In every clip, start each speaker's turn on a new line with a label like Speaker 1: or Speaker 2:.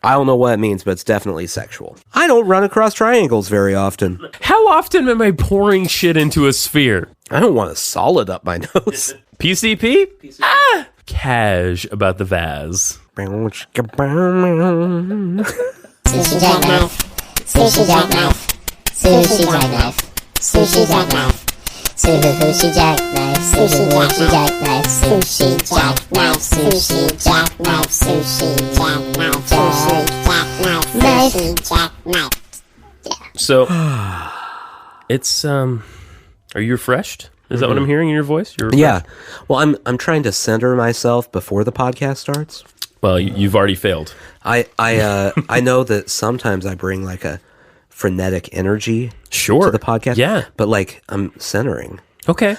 Speaker 1: I don't know what it means, but it's definitely sexual. I don't run across triangles very often.
Speaker 2: How often am I pouring shit into a sphere?
Speaker 1: I don't want a solid up my nose.
Speaker 2: PCP? Ah! Cash about the Vaz.
Speaker 3: Sushi jackknife. Sushi jackknife. Sushi jackknife. Sushi jackknife. Sushi jackknife. Sushi jackknife. Sushi jackknife. Sushi jackknife. Sushi jackknife. Sushi jackknife.
Speaker 2: So, it's, are you refreshed? Is that what I'm hearing in your voice? You're refreshed?
Speaker 1: Yeah. Well, I'm trying to center myself before the podcast starts.
Speaker 2: Well, you've already failed.
Speaker 1: I know that sometimes I bring like a frenetic energy
Speaker 2: Sure.
Speaker 1: to the podcast.
Speaker 2: Yeah.
Speaker 1: But like I'm centering.
Speaker 2: Okay.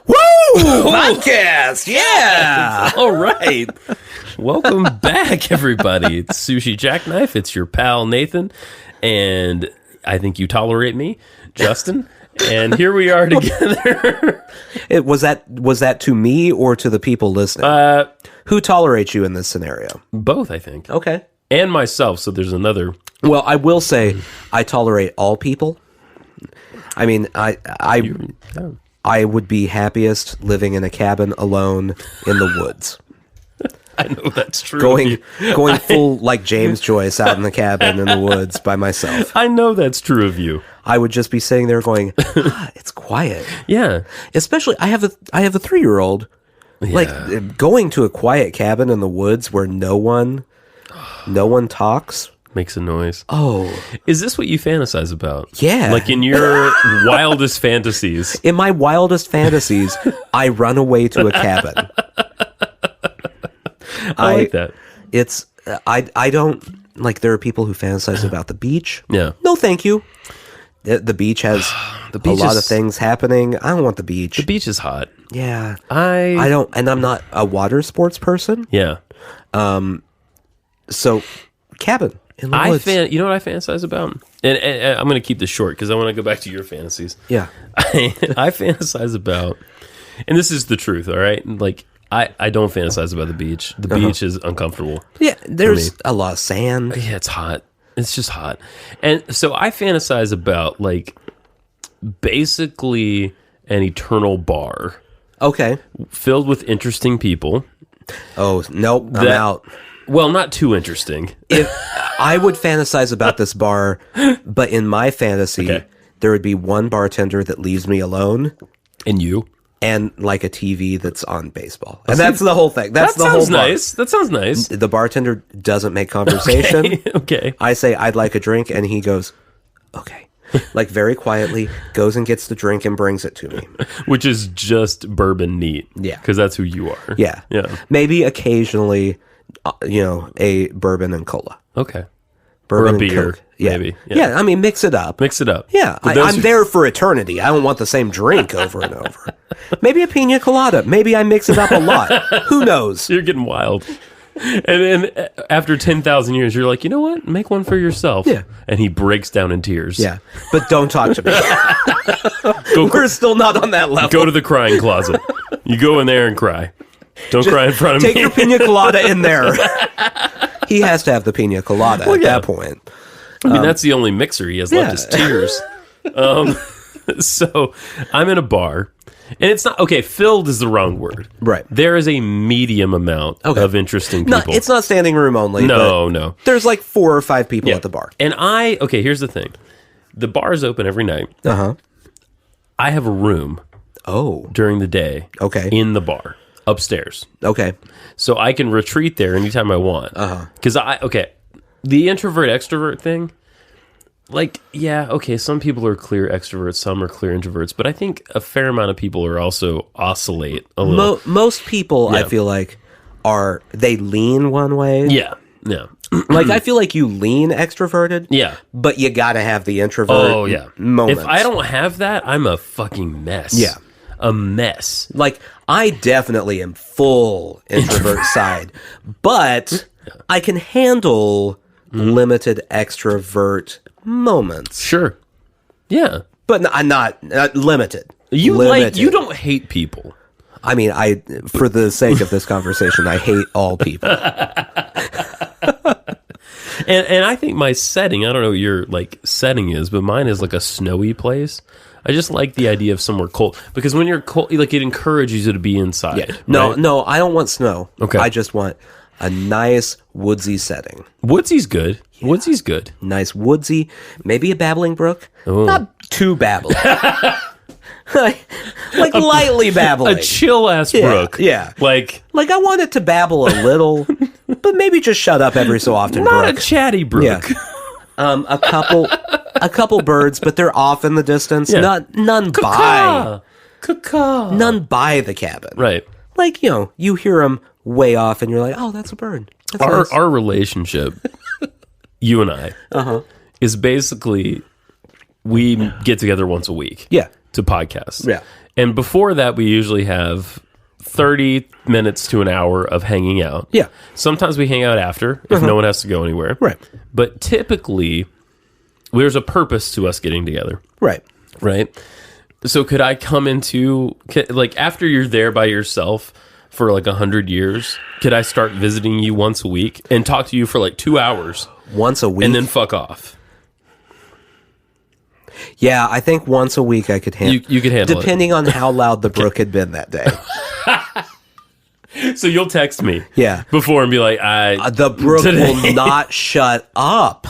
Speaker 1: Woo! Podcast! Yeah!
Speaker 2: All right. Welcome back, everybody. It's Sushi Jackknife. It's your pal, Nathan. And I think you tolerate me, Justin. And here we are together.
Speaker 1: Was that to me or to the people listening? Who tolerates you in this scenario?
Speaker 2: Both, I think.
Speaker 1: Okay.
Speaker 2: And myself, so there's another.
Speaker 1: Well, I will say I tolerate all people. I mean, I would be happiest living in a cabin alone in the woods.
Speaker 2: I know that's true.
Speaker 1: Going full like James Joyce out in the cabin in the woods by myself.
Speaker 2: I know that's true of you.
Speaker 1: I would just be sitting there going, it's quiet.
Speaker 2: Yeah.
Speaker 1: Especially I have a 3-year-old.
Speaker 2: Yeah.
Speaker 1: Like going to a quiet cabin in the woods where no one talks.
Speaker 2: Makes a noise.
Speaker 1: Oh.
Speaker 2: Is this what you fantasize about?
Speaker 1: Yeah.
Speaker 2: Like in your wildest fantasies.
Speaker 1: In my wildest fantasies, I run away to a cabin.
Speaker 2: I like that.
Speaker 1: It's I don't like there are people who fantasize about the beach.
Speaker 2: Yeah.
Speaker 1: No, thank you. The beach has
Speaker 2: The beach
Speaker 1: a lot
Speaker 2: is-
Speaker 1: of things happening. I don't want the beach.
Speaker 2: The beach is hot.
Speaker 1: Yeah.
Speaker 2: I
Speaker 1: don't, and I'm not a water sports person.
Speaker 2: Yeah.
Speaker 1: So, cabin in the woods.
Speaker 2: You know what I fantasize about? And I'm going to keep this short because I want to go back to your fantasies.
Speaker 1: Yeah.
Speaker 2: I fantasize about, and this is the truth, all right? Like, I don't fantasize about the beach. The beach is uncomfortable.
Speaker 1: Yeah, there's a lot of sand.
Speaker 2: Yeah, it's hot. It's just hot. And so I fantasize about, like, basically an eternal bar
Speaker 1: Okay.
Speaker 2: filled with interesting people.
Speaker 1: Oh, nope, I'm out.
Speaker 2: Well, not too interesting.
Speaker 1: If I would fantasize about this bar, but in my fantasy,
Speaker 2: Okay.
Speaker 1: there would be one bartender that leaves me alone.
Speaker 2: And you?
Speaker 1: And like a TV that's on baseball. And that's the whole thing. That's the whole
Speaker 2: sounds
Speaker 1: bar.
Speaker 2: nice. That sounds nice.
Speaker 1: The bartender doesn't make conversation.
Speaker 2: Okay.
Speaker 1: I say, I'd like a drink, and he goes, okay. Like very quietly, goes and gets the drink and brings it to me.
Speaker 2: Which is just bourbon neat.
Speaker 1: Yeah.
Speaker 2: Because that's who you are.
Speaker 1: Yeah.
Speaker 2: Yeah.
Speaker 1: Maybe occasionally, a bourbon and cola.
Speaker 2: Okay.
Speaker 1: Bourbon
Speaker 2: Or a
Speaker 1: and
Speaker 2: beer,
Speaker 1: Coke. Yeah.
Speaker 2: maybe.
Speaker 1: Yeah. I mean, mix it up.
Speaker 2: Mix it up.
Speaker 1: Yeah.
Speaker 2: For those
Speaker 1: I'm there for eternity. I don't want the same drink over and over. Maybe a pina colada. Maybe I mix it up a lot. Who knows?
Speaker 2: You're getting wild. And then after 10,000 years, you're like, you know what? Make one for yourself.
Speaker 1: Yeah.
Speaker 2: And he breaks down in tears.
Speaker 1: Yeah. But don't talk to me. We're still not on that level.
Speaker 2: Go to the crying closet. You go in there and cry. Don't cry in front of
Speaker 1: Take
Speaker 2: me.
Speaker 1: your pina colada in there. He has to have the pina colada at
Speaker 2: yeah.
Speaker 1: that point.
Speaker 2: I mean, that's the only mixer he has left is tears. So I'm in a bar. And it's not, okay, filled is the wrong word.
Speaker 1: Right.
Speaker 2: There is a medium amount of interesting
Speaker 1: No,
Speaker 2: people.
Speaker 1: it's not standing room only.
Speaker 2: No,
Speaker 1: but
Speaker 2: no.
Speaker 1: There's like 4 or 5 people at the bar.
Speaker 2: And okay, here's the thing. The bar is open every night.
Speaker 1: Uh-huh.
Speaker 2: I have a room
Speaker 1: Oh.
Speaker 2: during the day
Speaker 1: Okay.
Speaker 2: in the bar upstairs.
Speaker 1: Okay.
Speaker 2: So I can retreat there anytime I want. Because the introvert extrovert thing, like, yeah, okay, some people are clear extroverts, some are clear introverts, but I think a fair amount of people are also oscillate a little.
Speaker 1: Most people, I feel like, they lean one way.
Speaker 2: Yeah, yeah.
Speaker 1: Like, I feel like you lean extroverted.
Speaker 2: Yeah.
Speaker 1: But you gotta have the introvert moments.
Speaker 2: If I don't have that, I'm a fucking mess.
Speaker 1: Yeah.
Speaker 2: A mess.
Speaker 1: Like, I definitely am full introvert side, but I can handle limited extrovert moments.
Speaker 2: Sure. Yeah.
Speaker 1: But I'm not limited.
Speaker 2: You
Speaker 1: Limited.
Speaker 2: you don't hate people.
Speaker 1: I mean, for the sake of this conversation, I hate all people.
Speaker 2: And I think my setting, I don't know what your like setting is, but mine is like a snowy place. I just like the idea of somewhere cold because when you're cold, like it encourages you to be inside.
Speaker 1: Yeah. No, I don't want snow.
Speaker 2: Okay.
Speaker 1: I just want a nice woodsy setting.
Speaker 2: Woodsy's good. Yeah. Woodsy's good.
Speaker 1: Nice woodsy, maybe a babbling brook.
Speaker 2: Oh.
Speaker 1: Not too babbling. like lightly babbling.
Speaker 2: A chill ass brook.
Speaker 1: Yeah.
Speaker 2: Like
Speaker 1: I want it to babble a little, but maybe just shut up every so often.
Speaker 2: Not
Speaker 1: brook.
Speaker 2: a chatty brook.
Speaker 1: Yeah. A couple birds, but they're off in the distance.
Speaker 2: Yeah.
Speaker 1: None by the cabin.
Speaker 2: Right.
Speaker 1: Like, you hear them way off and you're like, oh, that's a bird. That's nice.
Speaker 2: Our relationship, you and I, is basically we get together once a week.
Speaker 1: Yeah.
Speaker 2: To podcast.
Speaker 1: Yeah.
Speaker 2: And before that, we usually have 30 minutes to an hour of hanging out.
Speaker 1: Yeah.
Speaker 2: Sometimes we hang out after if no one has to go anywhere.
Speaker 1: Right.
Speaker 2: But typically, there's a purpose to us getting together.
Speaker 1: Right.
Speaker 2: Right. So could I come into, like, after you're there by yourself for like 100 years, could I start visiting you once a week and talk to you for like 2 hours?
Speaker 1: Once a week?
Speaker 2: And then fuck off.
Speaker 1: Yeah, I think once a week I could handle
Speaker 2: You could handle
Speaker 1: depending on how loud the brook had been that day.
Speaker 2: So you'll text me
Speaker 1: before
Speaker 2: and be like,
Speaker 1: the brook will not shut up.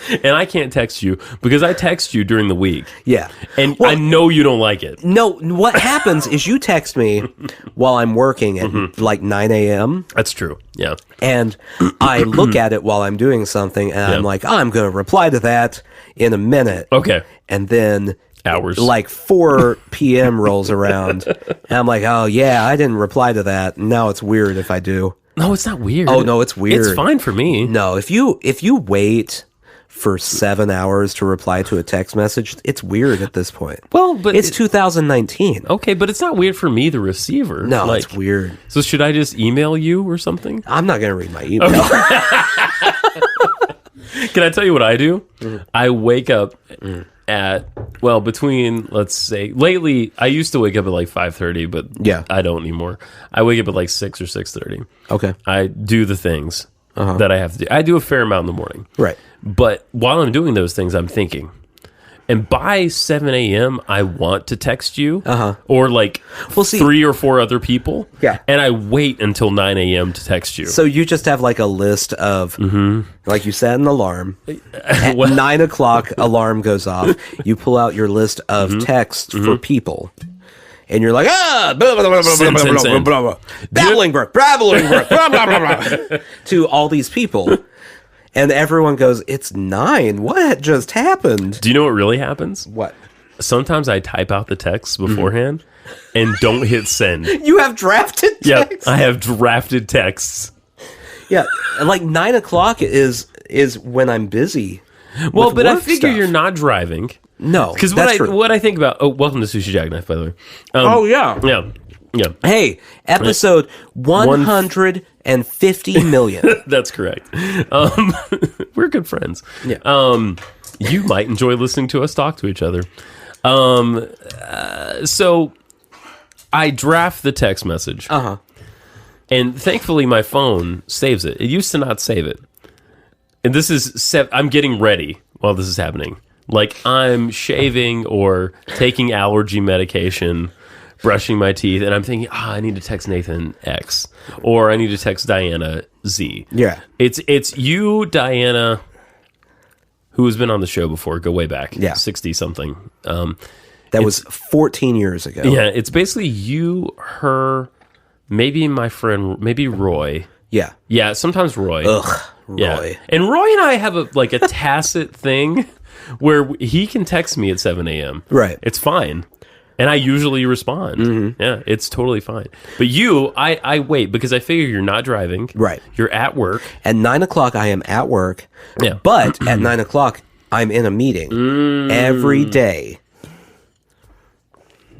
Speaker 2: And I can't text you because I text you during the week.
Speaker 1: Yeah.
Speaker 2: And I know you don't like it.
Speaker 1: No, what happens is you text me while I'm working at like 9 a.m.
Speaker 2: That's true. Yeah.
Speaker 1: And I look at it while I'm doing something and I'm like, I'm going to reply to that in a minute.
Speaker 2: Okay.
Speaker 1: And then
Speaker 2: hours.
Speaker 1: Like 4 p.m. rolls around and I'm like, oh yeah, I didn't reply to that. Now it's weird if I do.
Speaker 2: No, it's not weird.
Speaker 1: Oh no, it's weird.
Speaker 2: It's fine for me.
Speaker 1: No, if you wait for 7 hours to reply to a text message, it's weird at this point.
Speaker 2: Well, but
Speaker 1: it's 2019.
Speaker 2: Okay, but it's not weird for me, the receiver.
Speaker 1: No, it's weird.
Speaker 2: So should I just email you or something?
Speaker 1: I'm not going to read my email.
Speaker 2: Can I tell you what I do? I wake up at, between, let's say, lately, I used to wake up at like 5:30, but I don't anymore. I wake up at like 6 or 6:30.
Speaker 1: Okay.
Speaker 2: I do the things that I have to do. I do a fair amount in the morning.
Speaker 1: Right.
Speaker 2: But while I'm doing those things, I'm thinking. And by 7 a.m., I want to text you or like 3 or 4 other people.
Speaker 1: Yeah.
Speaker 2: And I wait until 9 a.m. to text you.
Speaker 1: So you just have like a list of, like you set an alarm. At 9 o'clock, alarm goes off. You pull out your list of texts for people. And you're like, blah, blah, blah, blah, blah, blah, blah, blah. Babbling brook, blah, blah, blah, to all these people. And everyone goes, it's 9. What just happened?
Speaker 2: Do you know what really happens?
Speaker 1: What?
Speaker 2: Sometimes I type out the text beforehand and don't hit send.
Speaker 1: You have drafted texts?
Speaker 2: Yep, I have drafted texts.
Speaker 1: Yeah, and like 9 o'clock is when I'm busy.
Speaker 2: Well, but I figure
Speaker 1: stuff.
Speaker 2: You're not driving.
Speaker 1: No,
Speaker 2: because what I think about. Oh, welcome to Sushi Jackknife, by the way. Yeah.
Speaker 1: Hey, episode 150 million.
Speaker 2: That's correct. We're good friends.
Speaker 1: Yeah.
Speaker 2: You might enjoy listening to us talk to each other. So I draft the text message. And thankfully, my phone saves it. It used to not save it. And this is I'm getting ready while this is happening. Like I'm shaving or taking allergy medication, brushing my teeth, and I'm thinking, I need to text Nathan X, or I need to text Diana Z.
Speaker 1: Yeah.
Speaker 2: It's you, Diana, who has been on the show before, go way back.
Speaker 1: Yeah.
Speaker 2: 60-something.
Speaker 1: That was 14 years ago.
Speaker 2: Yeah, it's basically you, her, maybe my friend, maybe Roy.
Speaker 1: Yeah.
Speaker 2: Yeah, sometimes Roy.
Speaker 1: Ugh, Roy.
Speaker 2: Yeah. And Roy and I have a tacit thing where he can text me at 7 a.m.
Speaker 1: Right.
Speaker 2: It's fine. And I usually respond. Yeah, it's totally fine. But you, I wait because I figure you're not driving.
Speaker 1: Right.
Speaker 2: You're at work.
Speaker 1: At 9 o'clock, I am at work.
Speaker 2: Yeah.
Speaker 1: But at 9 o'clock, I'm in a meeting every day.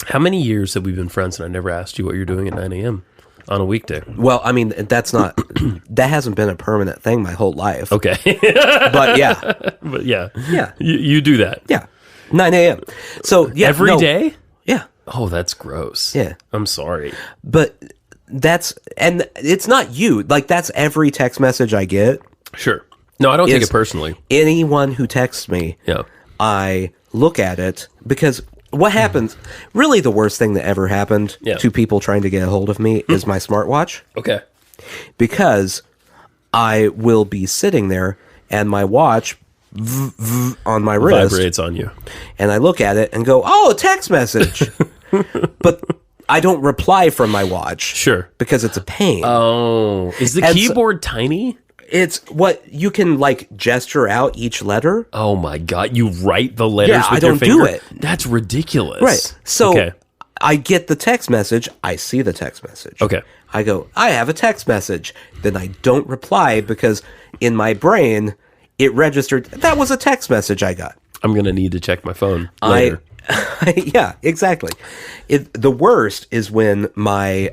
Speaker 2: How many years have we been friends and I never asked you what you're doing at 9 a.m. on a weekday?
Speaker 1: Well, I mean, that hasn't been a permanent thing my whole life.
Speaker 2: Okay.
Speaker 1: But yeah.
Speaker 2: But yeah.
Speaker 1: Yeah.
Speaker 2: You do that.
Speaker 1: Yeah. 9 a.m. So, yeah.
Speaker 2: Every day?
Speaker 1: Yeah.
Speaker 2: Oh, that's gross.
Speaker 1: Yeah.
Speaker 2: I'm sorry.
Speaker 1: But and it's not you. Like, that's every text message I get.
Speaker 2: Sure. No, I don't take it personally.
Speaker 1: Anyone who texts me, I look at it because what happens, really the worst thing that ever happened to people trying to get a hold of me is my smartwatch.
Speaker 2: Okay.
Speaker 1: Because I will be sitting there and my watch on my wrist
Speaker 2: vibrates on you.
Speaker 1: And I look at it and go, oh, a text message. But I don't reply from my watch.
Speaker 2: Sure.
Speaker 1: Because it's a pain.
Speaker 2: Oh. Is the keyboard tiny?
Speaker 1: It's what you can like gesture out each letter.
Speaker 2: Oh my God. You write the letters with your finger?
Speaker 1: I don't do it.
Speaker 2: That's ridiculous.
Speaker 1: Right. So I get the text message. I see the text message.
Speaker 2: Okay.
Speaker 1: I go, I have a text message. Then I don't reply because in my brain, it registered, that was a text message I got.
Speaker 2: I'm going to need to check my phone later.
Speaker 1: Yeah, exactly. The worst is when my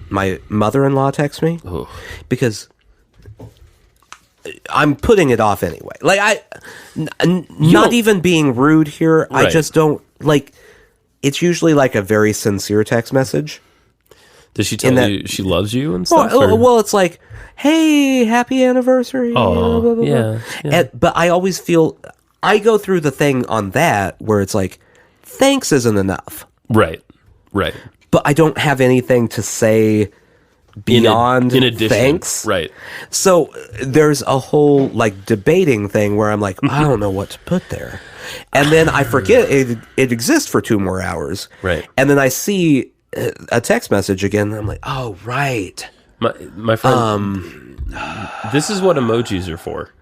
Speaker 1: my mother-in-law texts me because I'm putting it off anyway. Like not even being rude here. Right. I just don't like. It's usually like a very sincere text message.
Speaker 2: Does she tell you she loves you and stuff?
Speaker 1: Well, it's like, hey, happy anniversary.
Speaker 2: Oh, blah, blah, blah. Yeah.
Speaker 1: But I always feel I go through the thing on that where it's like, thanks isn't enough.
Speaker 2: Right.
Speaker 1: But I don't have anything to say beyond
Speaker 2: in addition,
Speaker 1: thanks.
Speaker 2: Right.
Speaker 1: So there's a whole like debating thing where I'm like, I don't know what to put there. And then I forget it exists for 2 more hours.
Speaker 2: Right.
Speaker 1: And then I see a text message again. And I'm like, oh, right.
Speaker 2: My friend, this is what emojis are for.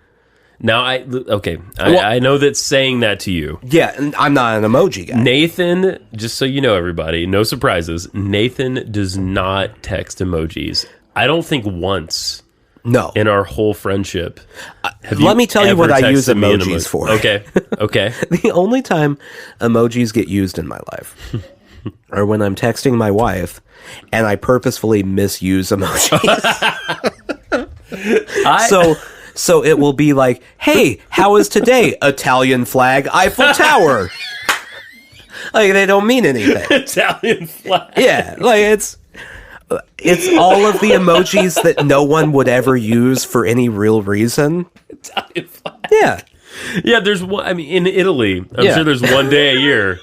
Speaker 2: Now, I know that saying that to you.
Speaker 1: Yeah, and I'm not an emoji guy.
Speaker 2: Nathan, just so you know, everybody, no surprises, Nathan does not text emojis. I don't think once.
Speaker 1: No.
Speaker 2: In our whole friendship.
Speaker 1: Let me tell you what I use emojis for.
Speaker 2: Okay.
Speaker 1: The only time emojis get used in my life are when I'm texting my wife and I purposefully misuse emojis. So it will be like, hey, how is today? Italian flag, Eiffel Tower. Like, they don't mean anything.
Speaker 2: Italian flag.
Speaker 1: Yeah, like it's all of the emojis that no one would ever use for any real reason.
Speaker 2: Italian flag.
Speaker 1: Yeah.
Speaker 2: Yeah, there's one, I mean, in Italy, I'm sure there's one day a year.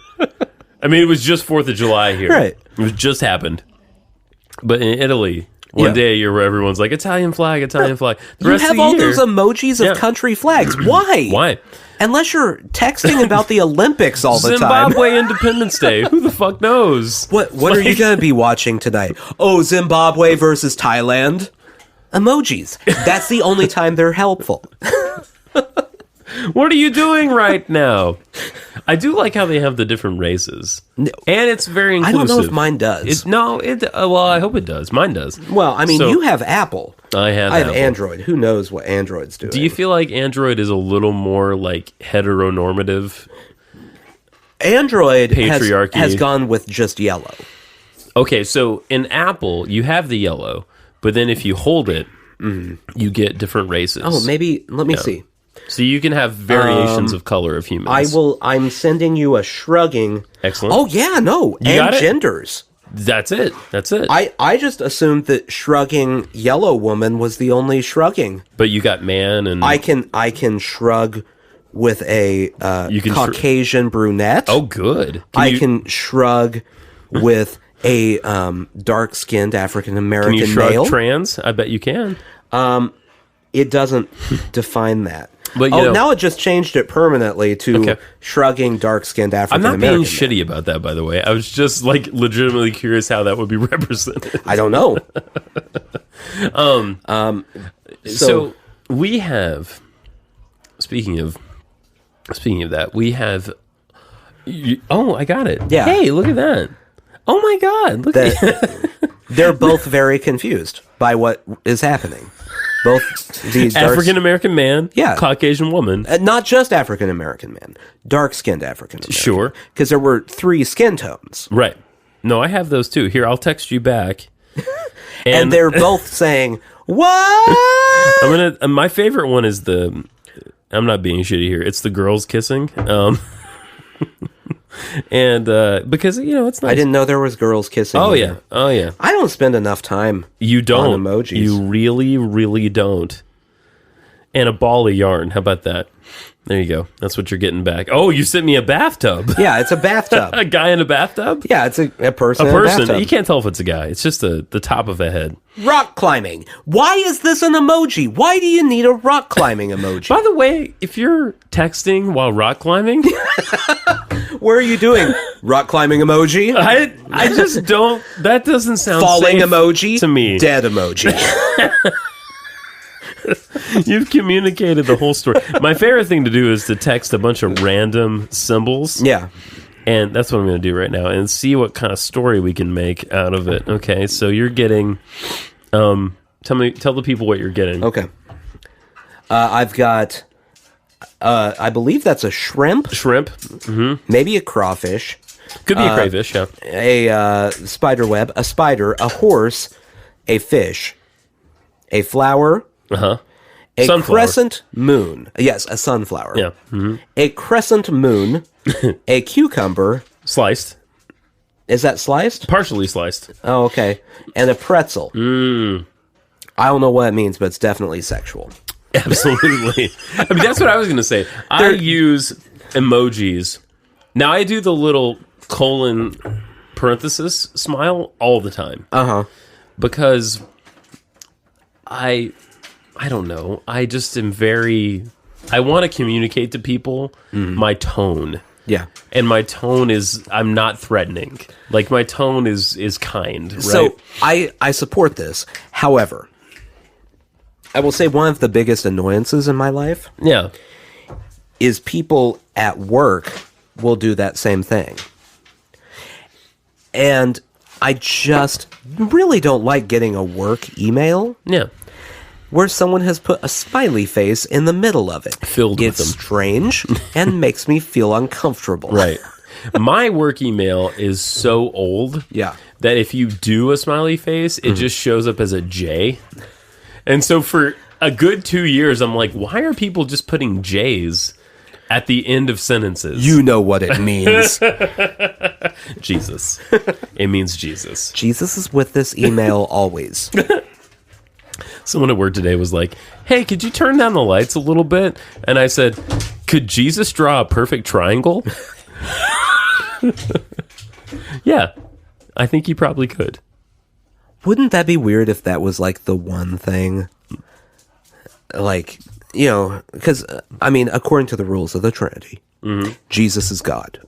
Speaker 2: I mean, it was just 4th of July here.
Speaker 1: Right.
Speaker 2: It just happened. But in Italy, one day a year where everyone's like, Italian flag. The
Speaker 1: you
Speaker 2: rest
Speaker 1: have
Speaker 2: of the
Speaker 1: all
Speaker 2: year,
Speaker 1: those emojis of country flags. Why?
Speaker 2: Why?
Speaker 1: Unless you're texting about the Olympics all the time.
Speaker 2: Zimbabwe Independence Day. Who the fuck knows?
Speaker 1: What are you going to be watching tonight? Oh, Zimbabwe versus Thailand? Emojis. That's the only time they're helpful.
Speaker 2: What are you doing right now? I do like how they have the different races. No, and it's very inclusive.
Speaker 1: I don't know if mine does.
Speaker 2: Well, I hope it does. Mine does.
Speaker 1: Well, I mean, you have Apple.
Speaker 2: I have Apple.
Speaker 1: Android. Who knows what Android's doing?
Speaker 2: Do you feel like Android is a little more like heteronormative?
Speaker 1: Android
Speaker 2: patriarchy
Speaker 1: has gone with just yellow.
Speaker 2: Okay, so in Apple, you have the yellow, but then if you hold it, you get different races.
Speaker 1: Oh, maybe, let me see.
Speaker 2: So you can have variations of color of humans.
Speaker 1: I'm sending you a shrugging.
Speaker 2: Excellent.
Speaker 1: Oh, yeah, no. And genders.
Speaker 2: That's it.
Speaker 1: I just assumed that shrugging yellow woman was the only shrugging.
Speaker 2: But you got man and...
Speaker 1: I can shrug with a Caucasian brunette.
Speaker 2: Oh, good.
Speaker 1: I can shrug with a dark-skinned African-American male. Can you shrug
Speaker 2: trans? I bet you can.
Speaker 1: It doesn't define that.
Speaker 2: But,
Speaker 1: now it just changed it permanently to shrugging dark-skinned African-American.
Speaker 2: I'm not being shitty about that, by the way. I was just, like, legitimately curious how that would be represented.
Speaker 1: I don't know.
Speaker 2: So we have, speaking of that, we have, I got it.
Speaker 1: Yeah.
Speaker 2: Hey, look at that. Oh, my God. Look at that.
Speaker 1: They're both very confused by what is happening. Both these
Speaker 2: African-American man, Caucasian woman.
Speaker 1: Not just African-American man, dark-skinned African-American.
Speaker 2: Sure.
Speaker 1: Because there were 3 skin tones.
Speaker 2: Right. No, I have those too. Here, I'll text you back.
Speaker 1: And they're both saying, what?
Speaker 2: My favorite one is I'm not being shitty here. It's the girls kissing. And because, it's nice.
Speaker 1: I didn't know there was girls kissing.
Speaker 2: Oh,
Speaker 1: either.
Speaker 2: yeah. Oh, yeah.
Speaker 1: I don't spend enough time
Speaker 2: You don't.
Speaker 1: on emojis.
Speaker 2: You really, really don't. And a ball of yarn. How about that? There you go. That's what you're getting back. Oh, you sent me a bathtub.
Speaker 1: Yeah, it's a bathtub.
Speaker 2: A guy in a bathtub?
Speaker 1: Yeah, it's a person
Speaker 2: A
Speaker 1: in a
Speaker 2: person.
Speaker 1: bathtub.
Speaker 2: You can't tell if it's a guy. It's just the top of a head.
Speaker 1: Rock climbing. Why is this an emoji? Why do you need a rock climbing emoji?
Speaker 2: By the way, if you're texting while rock climbing,
Speaker 1: Where are you doing? Rock climbing emoji?
Speaker 2: I just don't. That doesn't sound
Speaker 1: Falling
Speaker 2: safe
Speaker 1: emoji?
Speaker 2: to me.
Speaker 1: Dead emoji.
Speaker 2: You've communicated the whole story. My favorite thing to do is to text a bunch of random symbols.
Speaker 1: Yeah.
Speaker 2: And that's what I'm going to do right now and see what kind of story we can make out of it. Okay, so you're getting... tell the people what you're getting.
Speaker 1: Okay. I've got... I believe that's a shrimp.
Speaker 2: Shrimp. Mm-hmm.
Speaker 1: Maybe a crawfish.
Speaker 2: Could be a crayfish, yeah.
Speaker 1: A spider web. A spider. A horse. A fish. A flower.
Speaker 2: Uh-huh.
Speaker 1: A
Speaker 2: Sunflower.
Speaker 1: crescent moon. Yes, a sunflower.
Speaker 2: Yeah. Mm-hmm.
Speaker 1: A crescent moon. A cucumber.
Speaker 2: Sliced.
Speaker 1: Is that sliced?
Speaker 2: Partially sliced.
Speaker 1: Oh, okay. And a pretzel. I don't know what it means, but it's definitely sexual.
Speaker 2: Absolutely. I mean, that's what I was going to say. I use emojis. Now, I do the little colon parenthesis smile all the time.
Speaker 1: Uh-huh.
Speaker 2: Because I don't know. I just am I want to communicate to people my tone.
Speaker 1: Yeah.
Speaker 2: And my tone is, I'm not threatening. Like, my tone is kind, right?
Speaker 1: So, I support this. However, I will say one of the biggest annoyances in my life
Speaker 2: yeah.
Speaker 1: is people at work will do that same thing. And I just really don't like getting a work email
Speaker 2: Yeah.
Speaker 1: where someone has put a smiley face in the middle of it.
Speaker 2: Filled with
Speaker 1: it's
Speaker 2: them.
Speaker 1: strange and makes me feel uncomfortable.
Speaker 2: Right. My work email is so old
Speaker 1: Yeah.
Speaker 2: that if you do a smiley face, it just shows up as a J. And so for a good 2 years, I'm like, why are people just putting J's at the end of sentences?
Speaker 1: You know what it means.
Speaker 2: Jesus. It means Jesus.
Speaker 1: Jesus is with this email always.
Speaker 2: Someone at work today was like, hey, could you turn down the lights a little bit? And I said, could Jesus draw a perfect triangle? Yeah, I think he probably could.
Speaker 1: Wouldn't that be weird if that was like the one thing? Like, because, I mean, according to the rules of the Trinity, Jesus is God.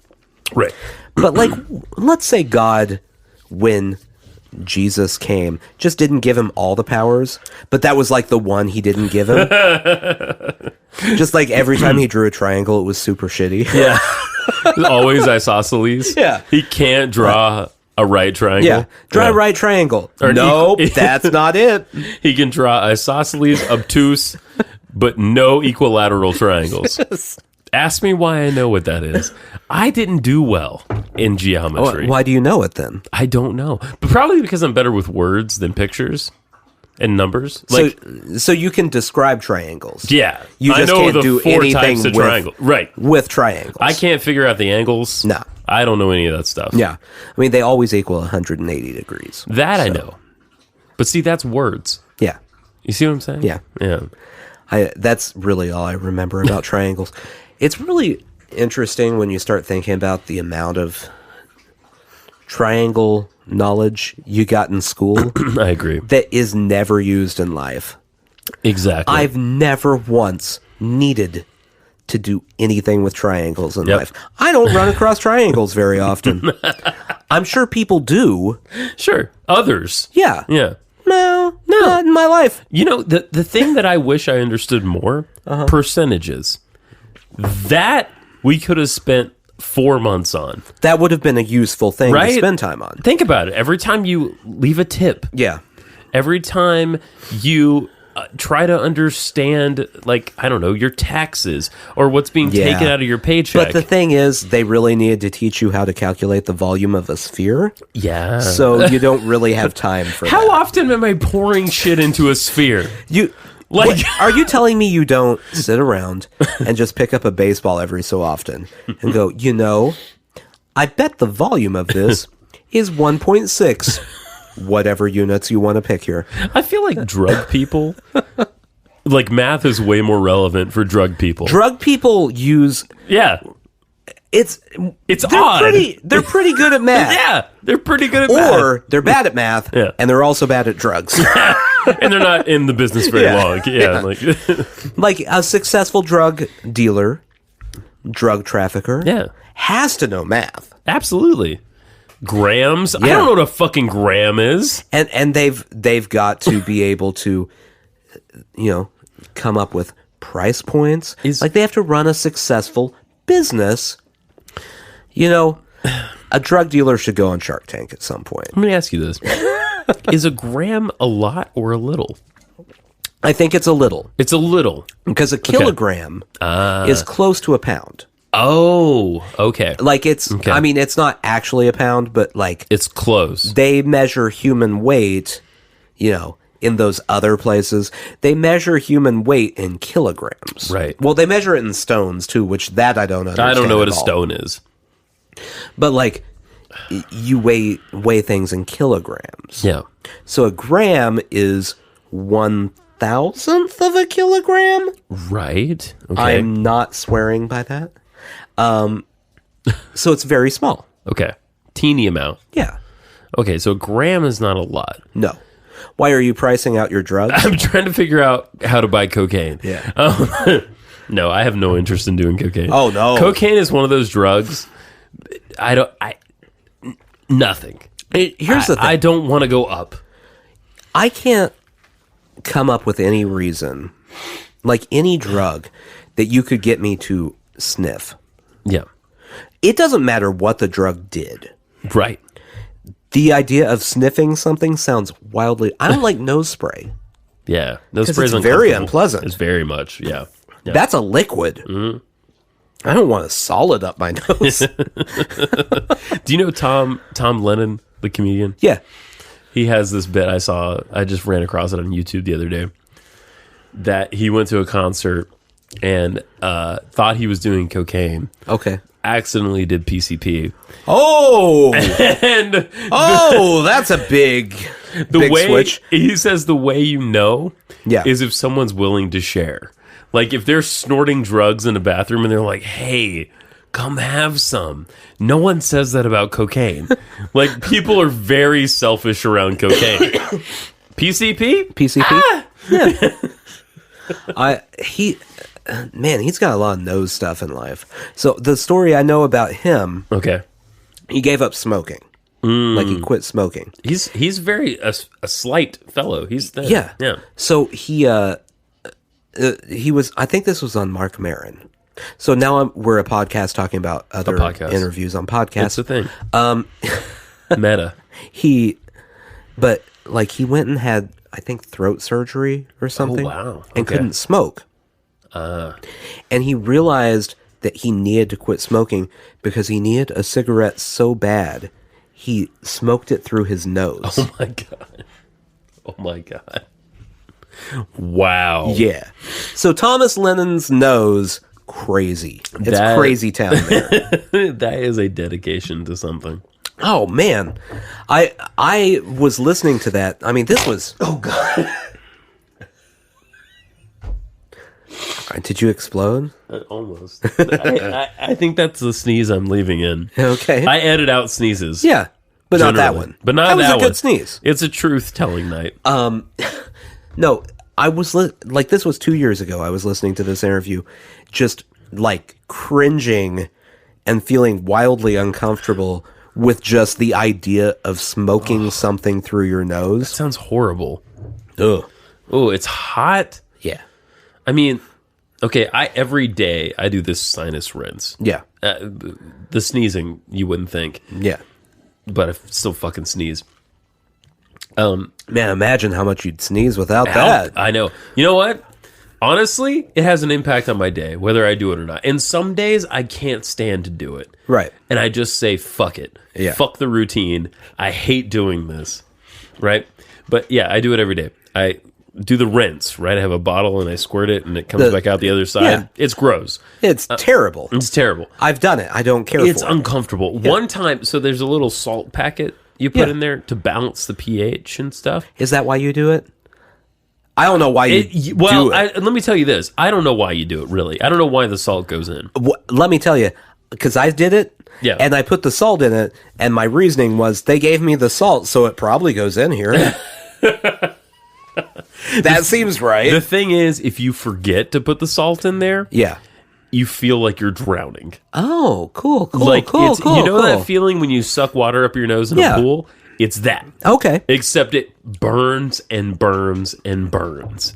Speaker 2: Right.
Speaker 1: But, like, let's say God, when Jesus came, just didn't give him all the powers, but that was like the one he didn't give him. Just like every time he drew a triangle, it was super shitty.
Speaker 2: Yeah. Always isosceles.
Speaker 1: Yeah.
Speaker 2: He can't draw a right triangle.
Speaker 1: Yeah. Draw a right triangle.
Speaker 2: Or an
Speaker 1: nope, that's not it.
Speaker 2: He can draw isosceles, obtuse, but no equilateral triangles.
Speaker 1: Yes.
Speaker 2: Ask me why I know what that is. I didn't do well in geometry.
Speaker 1: Why do you know it then?
Speaker 2: I don't know. But probably because I'm better with words than pictures and numbers. Like,
Speaker 1: So you can describe triangles.
Speaker 2: yeah.
Speaker 1: You just
Speaker 2: I know
Speaker 1: can't
Speaker 2: the
Speaker 1: do
Speaker 2: 4
Speaker 1: anything
Speaker 2: types of
Speaker 1: with,
Speaker 2: triangle. Right.
Speaker 1: with triangles.
Speaker 2: I can't figure out the angles.
Speaker 1: No.
Speaker 2: I don't know any of that stuff.
Speaker 1: Yeah. I mean, they always equal 180 degrees.
Speaker 2: That I know. But see, that's words.
Speaker 1: Yeah.
Speaker 2: You see what I'm saying?
Speaker 1: Yeah.
Speaker 2: Yeah.
Speaker 1: That's really all I remember about triangles. It's really interesting when you start thinking about the amount of triangle knowledge you got in school
Speaker 2: I agree.
Speaker 1: that is never used in life.
Speaker 2: Exactly.
Speaker 1: I've never once needed to do anything with triangles in
Speaker 2: Yep.
Speaker 1: life. I don't run across triangles very often. I'm sure people do.
Speaker 2: Sure. Others.
Speaker 1: Yeah.
Speaker 2: Yeah.
Speaker 1: No, not in my life.
Speaker 2: You know, the thing that I wish I understood more, percentages. That we could have spent 4 months on.
Speaker 1: That would have been a useful thing
Speaker 2: Right?
Speaker 1: to spend time on.
Speaker 2: Think about it. Every time you leave a tip,
Speaker 1: Yeah.
Speaker 2: every time you try to understand, like, I don't know, your taxes or what's being
Speaker 1: Yeah.
Speaker 2: taken out of your paycheck.
Speaker 1: But the thing is, they really needed to teach you how to calculate the volume of a sphere.
Speaker 2: yeah.
Speaker 1: So you don't really have time for
Speaker 2: How
Speaker 1: that.
Speaker 2: often am I pouring shit into a sphere? Like-
Speaker 1: Are you telling me you don't sit around and just pick up a baseball every so often and go, I bet the volume of this is 1.6. Whatever units you want to pick here.
Speaker 2: I feel like drug people, like math is way more relevant for drug people.
Speaker 1: Drug people use...
Speaker 2: Yeah.
Speaker 1: It's they're
Speaker 2: odd.
Speaker 1: They're pretty good at math.
Speaker 2: Yeah, they're pretty good at math.
Speaker 1: Or they're bad at math, and they're also bad at drugs.
Speaker 2: And they're not in the business very long. Yeah.
Speaker 1: Like a successful drug dealer, drug trafficker, has to know math.
Speaker 2: Absolutely. Grams? I don't know what a fucking gram is.
Speaker 1: And they've got to be able to, come up with price points. Like they have to run a successful business. A drug dealer should go on Shark Tank at some point.
Speaker 2: Let me ask you this. Is a gram a lot or a little?
Speaker 1: I think it's a little.
Speaker 2: It's a little.
Speaker 1: Because a kilogram is close to a pound.
Speaker 2: Oh, okay.
Speaker 1: Like it's, I mean, it's not actually a pound, but like...
Speaker 2: It's close.
Speaker 1: They measure human weight, in those other places. They measure human weight in kilograms.
Speaker 2: Right.
Speaker 1: Well, they measure it in stones, too, which that I don't understand.
Speaker 2: I don't know what a stone is.
Speaker 1: But, like, you weigh things in kilograms.
Speaker 2: Yeah.
Speaker 1: So a gram is 1,000th of a kilogram?
Speaker 2: Right. Okay.
Speaker 1: I'm not swearing by that. So it's very small.
Speaker 2: Okay. Teeny amount.
Speaker 1: Yeah.
Speaker 2: Okay, so a gram is not a lot.
Speaker 1: No. Why are you pricing out your drugs?
Speaker 2: I'm trying to figure out how to buy cocaine.
Speaker 1: Yeah.
Speaker 2: No, I have no interest in doing cocaine.
Speaker 1: Oh, no.
Speaker 2: Cocaine is one of those drugs. Nothing.
Speaker 1: Here's the thing.
Speaker 2: I don't want to go up.
Speaker 1: I can't come up with any reason, like any drug, that you could get me to sniff.
Speaker 2: Yeah.
Speaker 1: It doesn't matter what the drug did.
Speaker 2: Right.
Speaker 1: The idea of sniffing something sounds wildly... I don't like nose spray.
Speaker 2: Yeah. Nose spray is
Speaker 1: very unpleasant.
Speaker 2: It's very much, yeah.
Speaker 1: That's a liquid. Mm-hmm. I don't want a solid up my nose.
Speaker 2: Do you know Tom Lennon, the comedian?
Speaker 1: Yeah.
Speaker 2: He has this bit I just ran across it on YouTube the other day, that he went to a concert and thought he was doing cocaine.
Speaker 1: Okay.
Speaker 2: Accidentally did PCP.
Speaker 1: Oh!
Speaker 2: And
Speaker 1: that's a big switch.
Speaker 2: He says the way you know
Speaker 1: Yeah.
Speaker 2: is if someone's willing to share. Like if they're snorting drugs in a bathroom and they're like, hey, come have some. No one says that about cocaine. Like people are very selfish around cocaine. PCP?
Speaker 1: PCP? Ah! Yeah. He's got a lot of nose stuff in life. So the story I know about him,
Speaker 2: okay,
Speaker 1: he gave up smoking. Like he quit smoking.
Speaker 2: He's very a slight fellow. He's thin. Yeah.
Speaker 1: So he was. I think this was on Mark Maron. So now we're a podcast talking about other interviews on podcasts.
Speaker 2: It's a thing. Meta.
Speaker 1: He went and had, I think, throat surgery or something.
Speaker 2: Oh wow!
Speaker 1: And couldn't smoke. And he realized that he needed to quit smoking because he needed a cigarette so bad, he smoked it through his nose.
Speaker 2: Oh my god. Wow.
Speaker 1: Yeah. So Thomas Lennon's nose, crazy. It's crazy town there.
Speaker 2: That is a dedication to something.
Speaker 1: Oh man. I was listening to that. I mean, this was... Oh god. Did you explode?
Speaker 2: Almost. I think that's the sneeze I'm leaving in.
Speaker 1: Okay.
Speaker 2: I edit out sneezes.
Speaker 1: Yeah, but not that one.
Speaker 2: But not that one.
Speaker 1: That was a good sneeze.
Speaker 2: It's a truth-telling night.
Speaker 1: No, I was this was 2 years ago. I was listening to this interview, just like cringing and feeling wildly uncomfortable with just the idea of smoking something through your nose.
Speaker 2: That sounds horrible.
Speaker 1: Ugh.
Speaker 2: Oh, it's hot.
Speaker 1: Yeah.
Speaker 2: I mean, okay, every day I do this sinus rinse.
Speaker 1: Yeah.
Speaker 2: The sneezing, you wouldn't think.
Speaker 1: Yeah.
Speaker 2: But I still fucking sneeze.
Speaker 1: Man, imagine how much you'd sneeze without that.
Speaker 2: I know. You know what? Honestly, it has an impact on my day, whether I do it or not. And some days I can't stand to do it.
Speaker 1: Right.
Speaker 2: And I just say, fuck it.
Speaker 1: Yeah.
Speaker 2: Fuck the routine. I hate doing this. Right? But yeah, I do it every day. do the rinse, right? I have a bottle and I squirt it and it comes back out the other side.
Speaker 1: Yeah.
Speaker 2: It's gross.
Speaker 1: It's terrible.
Speaker 2: It's terrible.
Speaker 1: I've done it. I don't care
Speaker 2: It's
Speaker 1: for it.
Speaker 2: uncomfortable. Yeah. One time, so there's a little salt packet you put in there to balance the pH and stuff.
Speaker 1: Is that why you do it? I don't know why you do it.
Speaker 2: Let me tell you this. I don't know why you do it, really. I don't know why the salt goes in.
Speaker 1: Let me tell you, because I did it, and I put the salt in it, and my reasoning was they gave me the salt, so it probably goes in here. That seems right.
Speaker 2: The thing is, if you forget to put the salt in there, you feel like you're drowning.
Speaker 1: Oh, cool.
Speaker 2: You know that feeling when you suck water up your nose in a pool? It's that.
Speaker 1: Okay.
Speaker 2: Except it burns and burns and burns.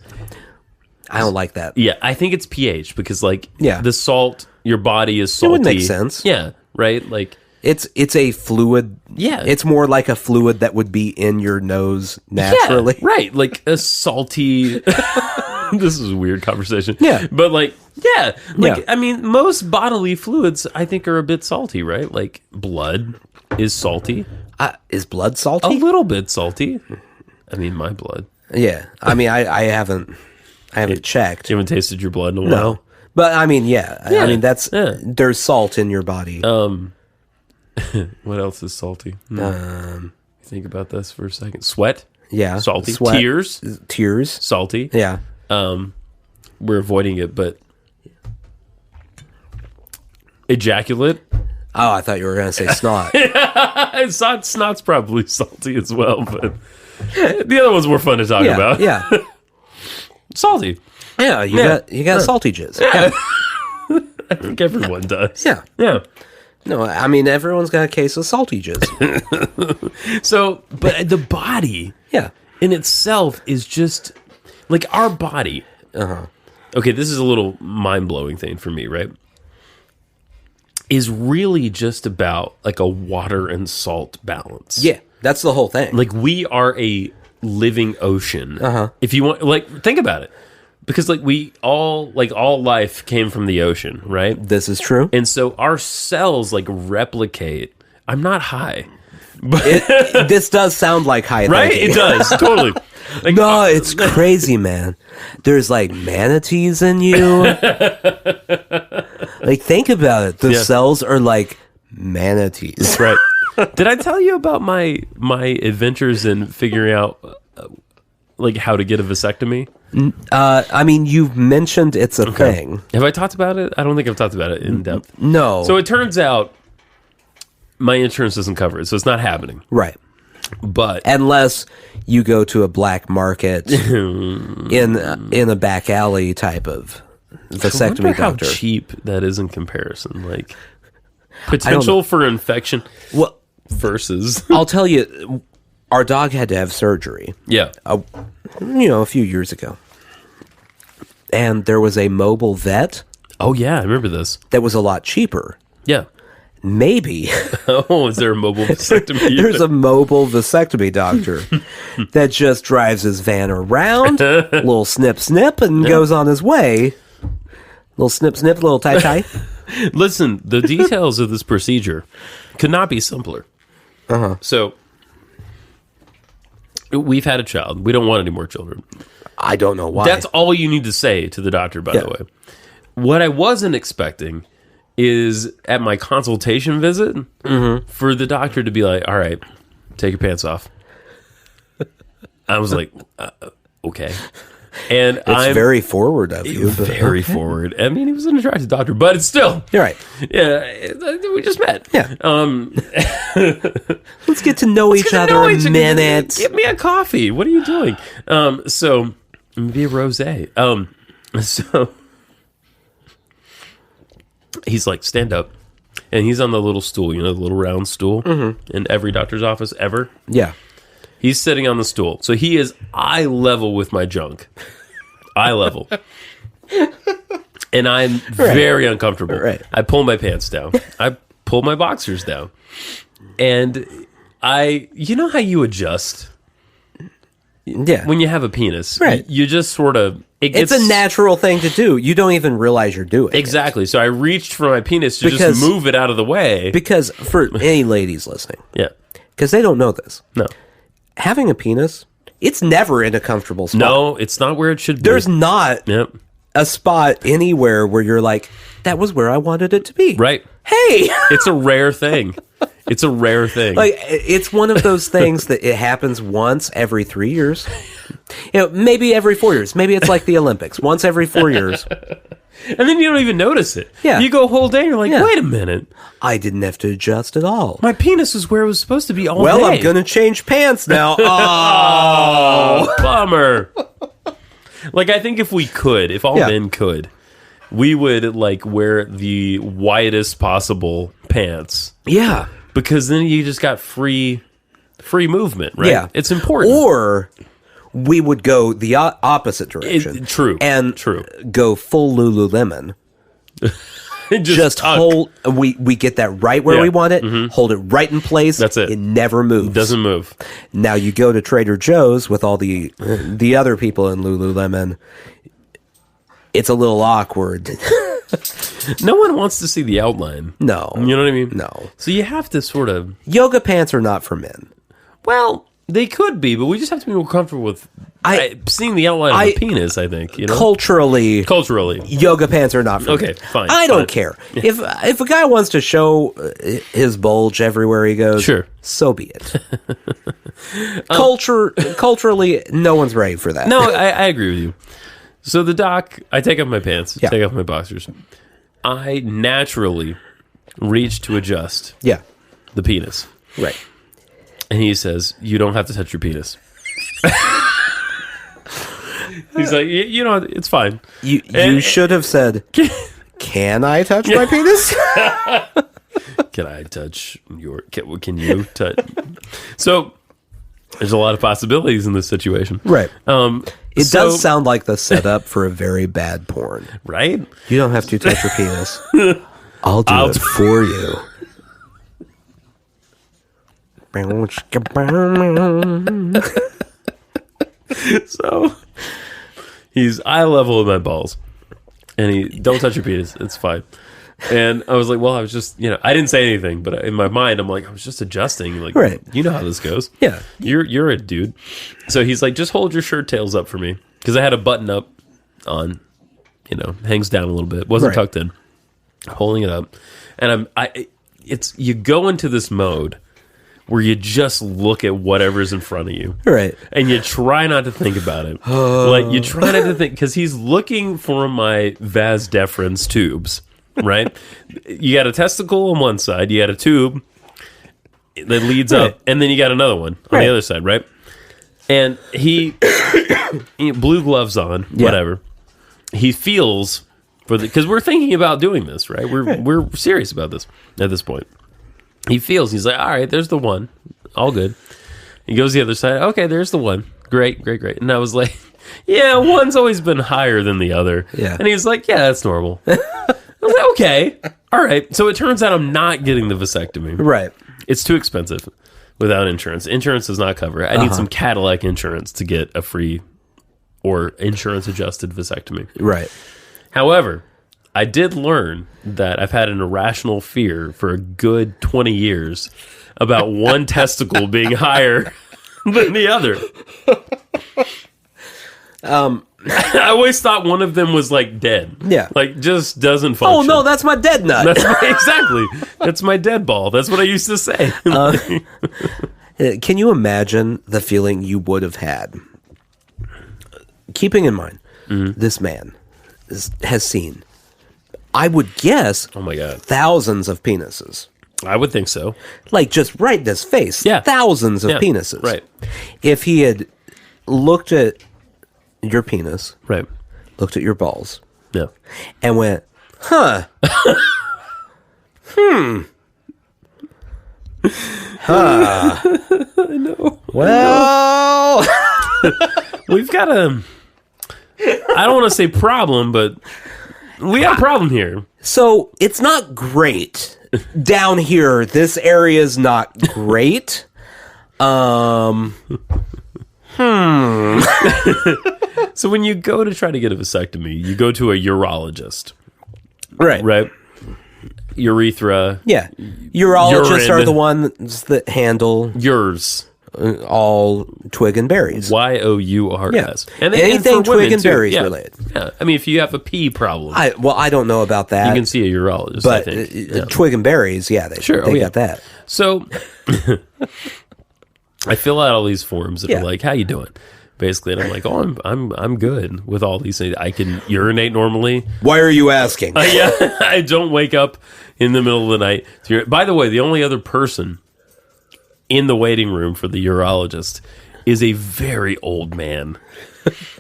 Speaker 1: I don't like that.
Speaker 2: Yeah, I think it's pH because, the salt, your body is salty.
Speaker 1: It would make sense.
Speaker 2: Yeah, right? Like...
Speaker 1: It's a fluid.
Speaker 2: Yeah.
Speaker 1: It's more like a fluid that would be in your nose naturally.
Speaker 2: Yeah, right. Like a salty... This is a weird conversation.
Speaker 1: Yeah.
Speaker 2: But I mean, most bodily fluids, I think, are a bit salty, right? Like blood is salty.
Speaker 1: Is blood salty?
Speaker 2: A little bit salty. I mean, my blood.
Speaker 1: Yeah. I mean, I haven't checked.
Speaker 2: You haven't tasted your blood in a while?
Speaker 1: No. But I mean, I mean, there's salt in your body.
Speaker 2: What else is salty? Think about this for a second. Sweat.
Speaker 1: Yeah.
Speaker 2: Salty.
Speaker 1: Sweat.
Speaker 2: Tears. Salty.
Speaker 1: Yeah.
Speaker 2: We're avoiding it, but ejaculate.
Speaker 1: Oh, I thought you were going to say snot.
Speaker 2: Snot's probably salty as well, but the other ones were fun to talk about.
Speaker 1: Yeah.
Speaker 2: Salty.
Speaker 1: Yeah, you got salty jizz.
Speaker 2: Yeah. I think everyone does.
Speaker 1: Yeah.
Speaker 2: Yeah.
Speaker 1: No, I mean, everyone's got a case of salty jizz.
Speaker 2: So, but the body in itself is just, like, our body. Okay, this is a little mind-blowing thing for me, right? Is really just about, like, a water and salt balance.
Speaker 1: Yeah, that's the whole thing.
Speaker 2: Like, we are a living ocean. If you want, like, think about it. Because, all life came from the ocean, right?
Speaker 1: This is true.
Speaker 2: And so our cells, replicate. I'm not high. But
Speaker 1: this does sound like high
Speaker 2: right?
Speaker 1: thinking.
Speaker 2: It does, totally.
Speaker 1: No, it's crazy, man. There's, manatees in you. Think about it. The cells are like manatees.
Speaker 2: Right. Did I tell you about my adventures in figuring out, how to get a vasectomy?
Speaker 1: I mean, you've mentioned it's a thing.
Speaker 2: Have I talked about it? I don't think I've talked about it in depth.
Speaker 1: No.
Speaker 2: So it turns out my insurance doesn't cover it, so it's not happening.
Speaker 1: Right.
Speaker 2: But
Speaker 1: unless you go to a black market in a back alley type of vasectomy doctor.
Speaker 2: How cheap that is in comparison. Potential for infection.
Speaker 1: Well,
Speaker 2: versus
Speaker 1: I'll tell you, our dog had to have surgery.
Speaker 2: Yeah.
Speaker 1: A few years ago. And there was a mobile vet.
Speaker 2: Oh, yeah, I remember this.
Speaker 1: That was a lot cheaper.
Speaker 2: Yeah.
Speaker 1: Maybe.
Speaker 2: Oh, is there a mobile vasectomy?
Speaker 1: There's a mobile vasectomy doctor that just drives his van around, little snip, and goes on his way. Little snip, little tie.
Speaker 2: Listen, the details of this procedure could not be simpler. So, we've had a child. We don't want any more children.
Speaker 1: I don't know why.
Speaker 2: That's all you need to say to the doctor, by the way. What I wasn't expecting is at my consultation visit for the doctor to be like, all right, take your pants off. I was like, okay. And
Speaker 1: it's very forward of you.
Speaker 2: Very forward. I mean, he was an attractive doctor, but it's still.
Speaker 1: You're right.
Speaker 2: Yeah, we just met.
Speaker 1: Yeah. Let's get to know each other a minute.
Speaker 2: Give me a coffee. What are you doing? So, maybe a rosé. So, he's like, stand up. And he's on the little stool, the little round stool in every doctor's office ever.
Speaker 1: Yeah.
Speaker 2: He's sitting on the stool. So he is eye level with my junk. Eye level. And I'm very uncomfortable.
Speaker 1: Right.
Speaker 2: I pull my pants down. I pull my boxers down. And you know how you adjust?
Speaker 1: Yeah.
Speaker 2: When you have a penis.
Speaker 1: Right.
Speaker 2: You just sort of...
Speaker 1: It's a natural thing to do. You don't even realize you're doing
Speaker 2: Exactly. So I reached for my penis to
Speaker 1: just
Speaker 2: move it out of the way.
Speaker 1: Because for any ladies listening.
Speaker 2: Yeah.
Speaker 1: Because they don't know this.
Speaker 2: No.
Speaker 1: Having a penis It's never in a comfortable spot.
Speaker 2: No, it's not where it should be.
Speaker 1: There's not
Speaker 2: Yep.
Speaker 1: a spot anywhere where you're like, that was where I wanted it to be.
Speaker 2: Right.
Speaker 1: Hey!
Speaker 2: It's a rare thing. It's a rare thing.
Speaker 1: Like, it's one of those things that it happens once every 3 years. Maybe every 4 years. Maybe it's like the Olympics. Once every 4 years.
Speaker 2: And then you don't even notice it.
Speaker 1: Yeah.
Speaker 2: You go a whole day, you're like,
Speaker 1: Yeah.
Speaker 2: wait a minute.
Speaker 1: I didn't have to adjust at all.
Speaker 2: My penis is where it was supposed to be all
Speaker 1: Well,
Speaker 2: day.
Speaker 1: I'm going to change pants now.
Speaker 2: Oh, bummer. Like, I think if all
Speaker 1: Yeah.
Speaker 2: men could, we would, like, wear the widest possible pants.
Speaker 1: Yeah.
Speaker 2: Because then you just got free movement, right?
Speaker 1: Yeah.
Speaker 2: It's important.
Speaker 1: Or we would go the opposite direction.
Speaker 2: True.
Speaker 1: And
Speaker 2: True.
Speaker 1: go full Lululemon. Just
Speaker 2: tuck.
Speaker 1: hold. We get that right where
Speaker 2: Yeah.
Speaker 1: we want it. Hold it right in place.
Speaker 2: That's it.
Speaker 1: It never moves.
Speaker 2: Doesn't move.
Speaker 1: Now you go to Trader Joe's with all the other people in Lululemon. It's a little awkward.
Speaker 2: No one wants to see the outline.
Speaker 1: No.
Speaker 2: You know what I mean?
Speaker 1: No.
Speaker 2: So you have to sort of...
Speaker 1: Yoga pants are not for men.
Speaker 2: Well, they could be, but we just have to be more comfortable with seeing the outline of the penis, I think. You know?
Speaker 1: Culturally, yoga pants are not for
Speaker 2: Okay,
Speaker 1: men.
Speaker 2: fine.
Speaker 1: I don't care. If a guy wants to show his bulge everywhere he goes,
Speaker 2: Sure.
Speaker 1: so be it. Culturally, no one's ready for that.
Speaker 2: No, I agree with you. So the doc, I take off my pants,
Speaker 1: Yeah.
Speaker 2: take off my boxers. I naturally reach to adjust
Speaker 1: Yeah.
Speaker 2: the penis.
Speaker 1: Right.
Speaker 2: And he says, you don't have to touch your penis. He's like, you know, it's fine.
Speaker 1: You should have said, can I touch my penis?
Speaker 2: Can I touch your... Can you touch... So, there's a lot of possibilities in this situation.
Speaker 1: Right. It
Speaker 2: So-
Speaker 1: does sound like the setup for a very bad porn.
Speaker 2: Right?
Speaker 1: You don't have to touch your penis. I'll do it for you.
Speaker 2: So, he's eye level with my balls. And don't touch your penis. It's fine. And I was like, well, I was just, I didn't say anything, but in my mind, I'm like, I was just adjusting. Like,
Speaker 1: right.
Speaker 2: You know how this goes.
Speaker 1: Yeah.
Speaker 2: You're a dude. So he's like, just hold your shirt tails up for me. Because I had a button up on, hangs down a little bit. Wasn't tucked in. Holding it up. And you go into this mode where you just look at whatever's in front of you.
Speaker 1: Right.
Speaker 2: And you try not to think about it. Like, you try not to think, because he's looking for my vas deferens tubes, right? You got a testicle on one side, you got a tube that leads up, and then you got another one on the other side, right? And he blue gloves on, whatever. He feels for because we're thinking about doing this, right? We're serious about this at this point. He's like, all right, there's the one. All good. He goes to the other side. Okay, there's the one. Great. And I was like, yeah, one's always been higher than the other.
Speaker 1: Yeah.
Speaker 2: And he's like, yeah, that's normal. I was like, okay. All right. So it turns out I'm not getting the vasectomy.
Speaker 1: Right.
Speaker 2: It's too expensive without insurance. Insurance does not cover it. I need some Cadillac insurance to get a free or insurance-adjusted vasectomy.
Speaker 1: Right.
Speaker 2: However, I did learn that I've had an irrational fear for a good 20 years about one testicle being higher than the other. I always thought one of them was like dead.
Speaker 1: Yeah.
Speaker 2: Like just doesn't function.
Speaker 1: Oh, no, that's my dead nut.
Speaker 2: Exactly. That's my dead ball. That's what I used to say.
Speaker 1: Can you imagine the feeling you would have had? Keeping in mind, this man has seen, I would guess,
Speaker 2: Oh my God.
Speaker 1: thousands of penises.
Speaker 2: I would think so.
Speaker 1: Like, just right in his face.
Speaker 2: Yeah.
Speaker 1: Thousands of
Speaker 2: Yeah,
Speaker 1: penises.
Speaker 2: right.
Speaker 1: If he had looked at your penis,
Speaker 2: Right.
Speaker 1: looked at your balls,
Speaker 2: Yeah.
Speaker 1: and went, huh.
Speaker 2: I know.
Speaker 1: Well.
Speaker 2: We've got a... I don't want to say problem, but we got a problem here.
Speaker 1: So it's not great down here. This area is not great.
Speaker 2: So when you go to try to get a vasectomy, you go to a urologist,
Speaker 1: Right.
Speaker 2: right? Urethra.
Speaker 1: Yeah. Urologists
Speaker 2: Urine.
Speaker 1: are the ones that handle.
Speaker 2: Yours.
Speaker 1: all twig and berries.
Speaker 2: YOURS.
Speaker 1: Yeah.
Speaker 2: And
Speaker 1: anything
Speaker 2: for women,
Speaker 1: twig and
Speaker 2: too.
Speaker 1: berries
Speaker 2: Yeah.
Speaker 1: related.
Speaker 2: Yeah. I mean, if you have a pee problem,
Speaker 1: I don't know about that.
Speaker 2: you can see a urologist,
Speaker 1: but
Speaker 2: I think.
Speaker 1: twig and berries, they got that.
Speaker 2: So I fill out all these forms that are like, "How you doing?" Basically, and I'm like, "Oh, I'm good with all these things. I can urinate normally."
Speaker 1: Why are you asking?
Speaker 2: Yeah, I don't wake up in the middle of the night. By the way, the only other person in the waiting room for the urologist is a very old man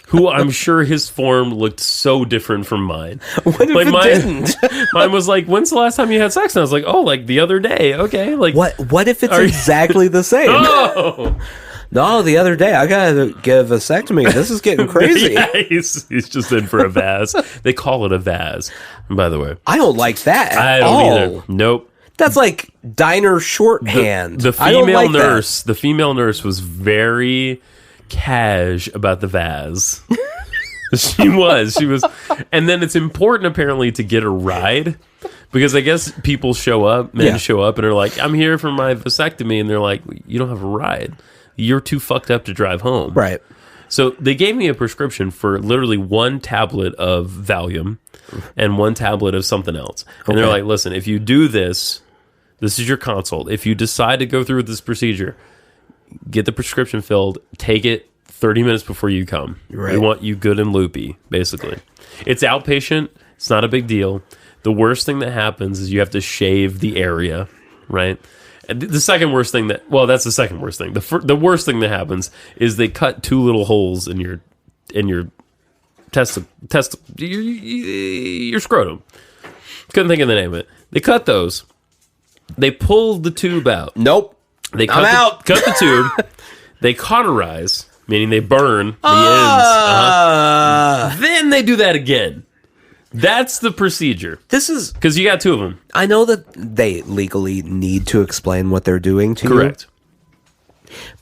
Speaker 2: who I'm sure his form looked so different from mine.
Speaker 1: What if it didn't?
Speaker 2: Mine was like, "When's the last time you had sex?" And I was like, "Oh, like the other day." Okay, like
Speaker 1: what if it's exactly the same?
Speaker 2: Oh!
Speaker 1: No, the other day I gotta get a vasectomy. This is getting crazy.
Speaker 2: Yeah, he's just in for a Vaz. They call it a Vaz, by the way.
Speaker 1: I don't like that at
Speaker 2: I don't
Speaker 1: all.
Speaker 2: either. Nope.
Speaker 1: That's like diner shorthand.
Speaker 2: The
Speaker 1: I don't
Speaker 2: female
Speaker 1: like
Speaker 2: nurse. The female nurse was very cash about the Vaz. She was, and then it's important apparently to get a ride because I guess people show up, men show up and are like, "I'm here for my vasectomy," and they're like, "You don't have a ride. You're too fucked up to drive home."
Speaker 1: Right.
Speaker 2: So they gave me a prescription for literally one tablet of Valium and one tablet of something else. And they're like, "Listen, if you do this is your consult. If you decide to go through with this procedure, get the prescription filled, take it 30 minutes before you come.
Speaker 1: Right.
Speaker 2: We want you good and loopy," basically. It's outpatient. It's not a big deal. The worst thing that happens is you have to shave the area, right? And the second worst thing that's the second worst thing. The worst thing that happens is they cut 2 little holes in your your scrotum. Couldn't think of the name of it. They cut those. They pulled the tube out.
Speaker 1: Nope.
Speaker 2: They cut the tube. They cauterize, meaning they burn the ends. Then they do that again. That's the procedure.
Speaker 1: This is
Speaker 2: because you got 2 of them.
Speaker 1: I know that they legally need to explain what they're doing to you.
Speaker 2: Correct.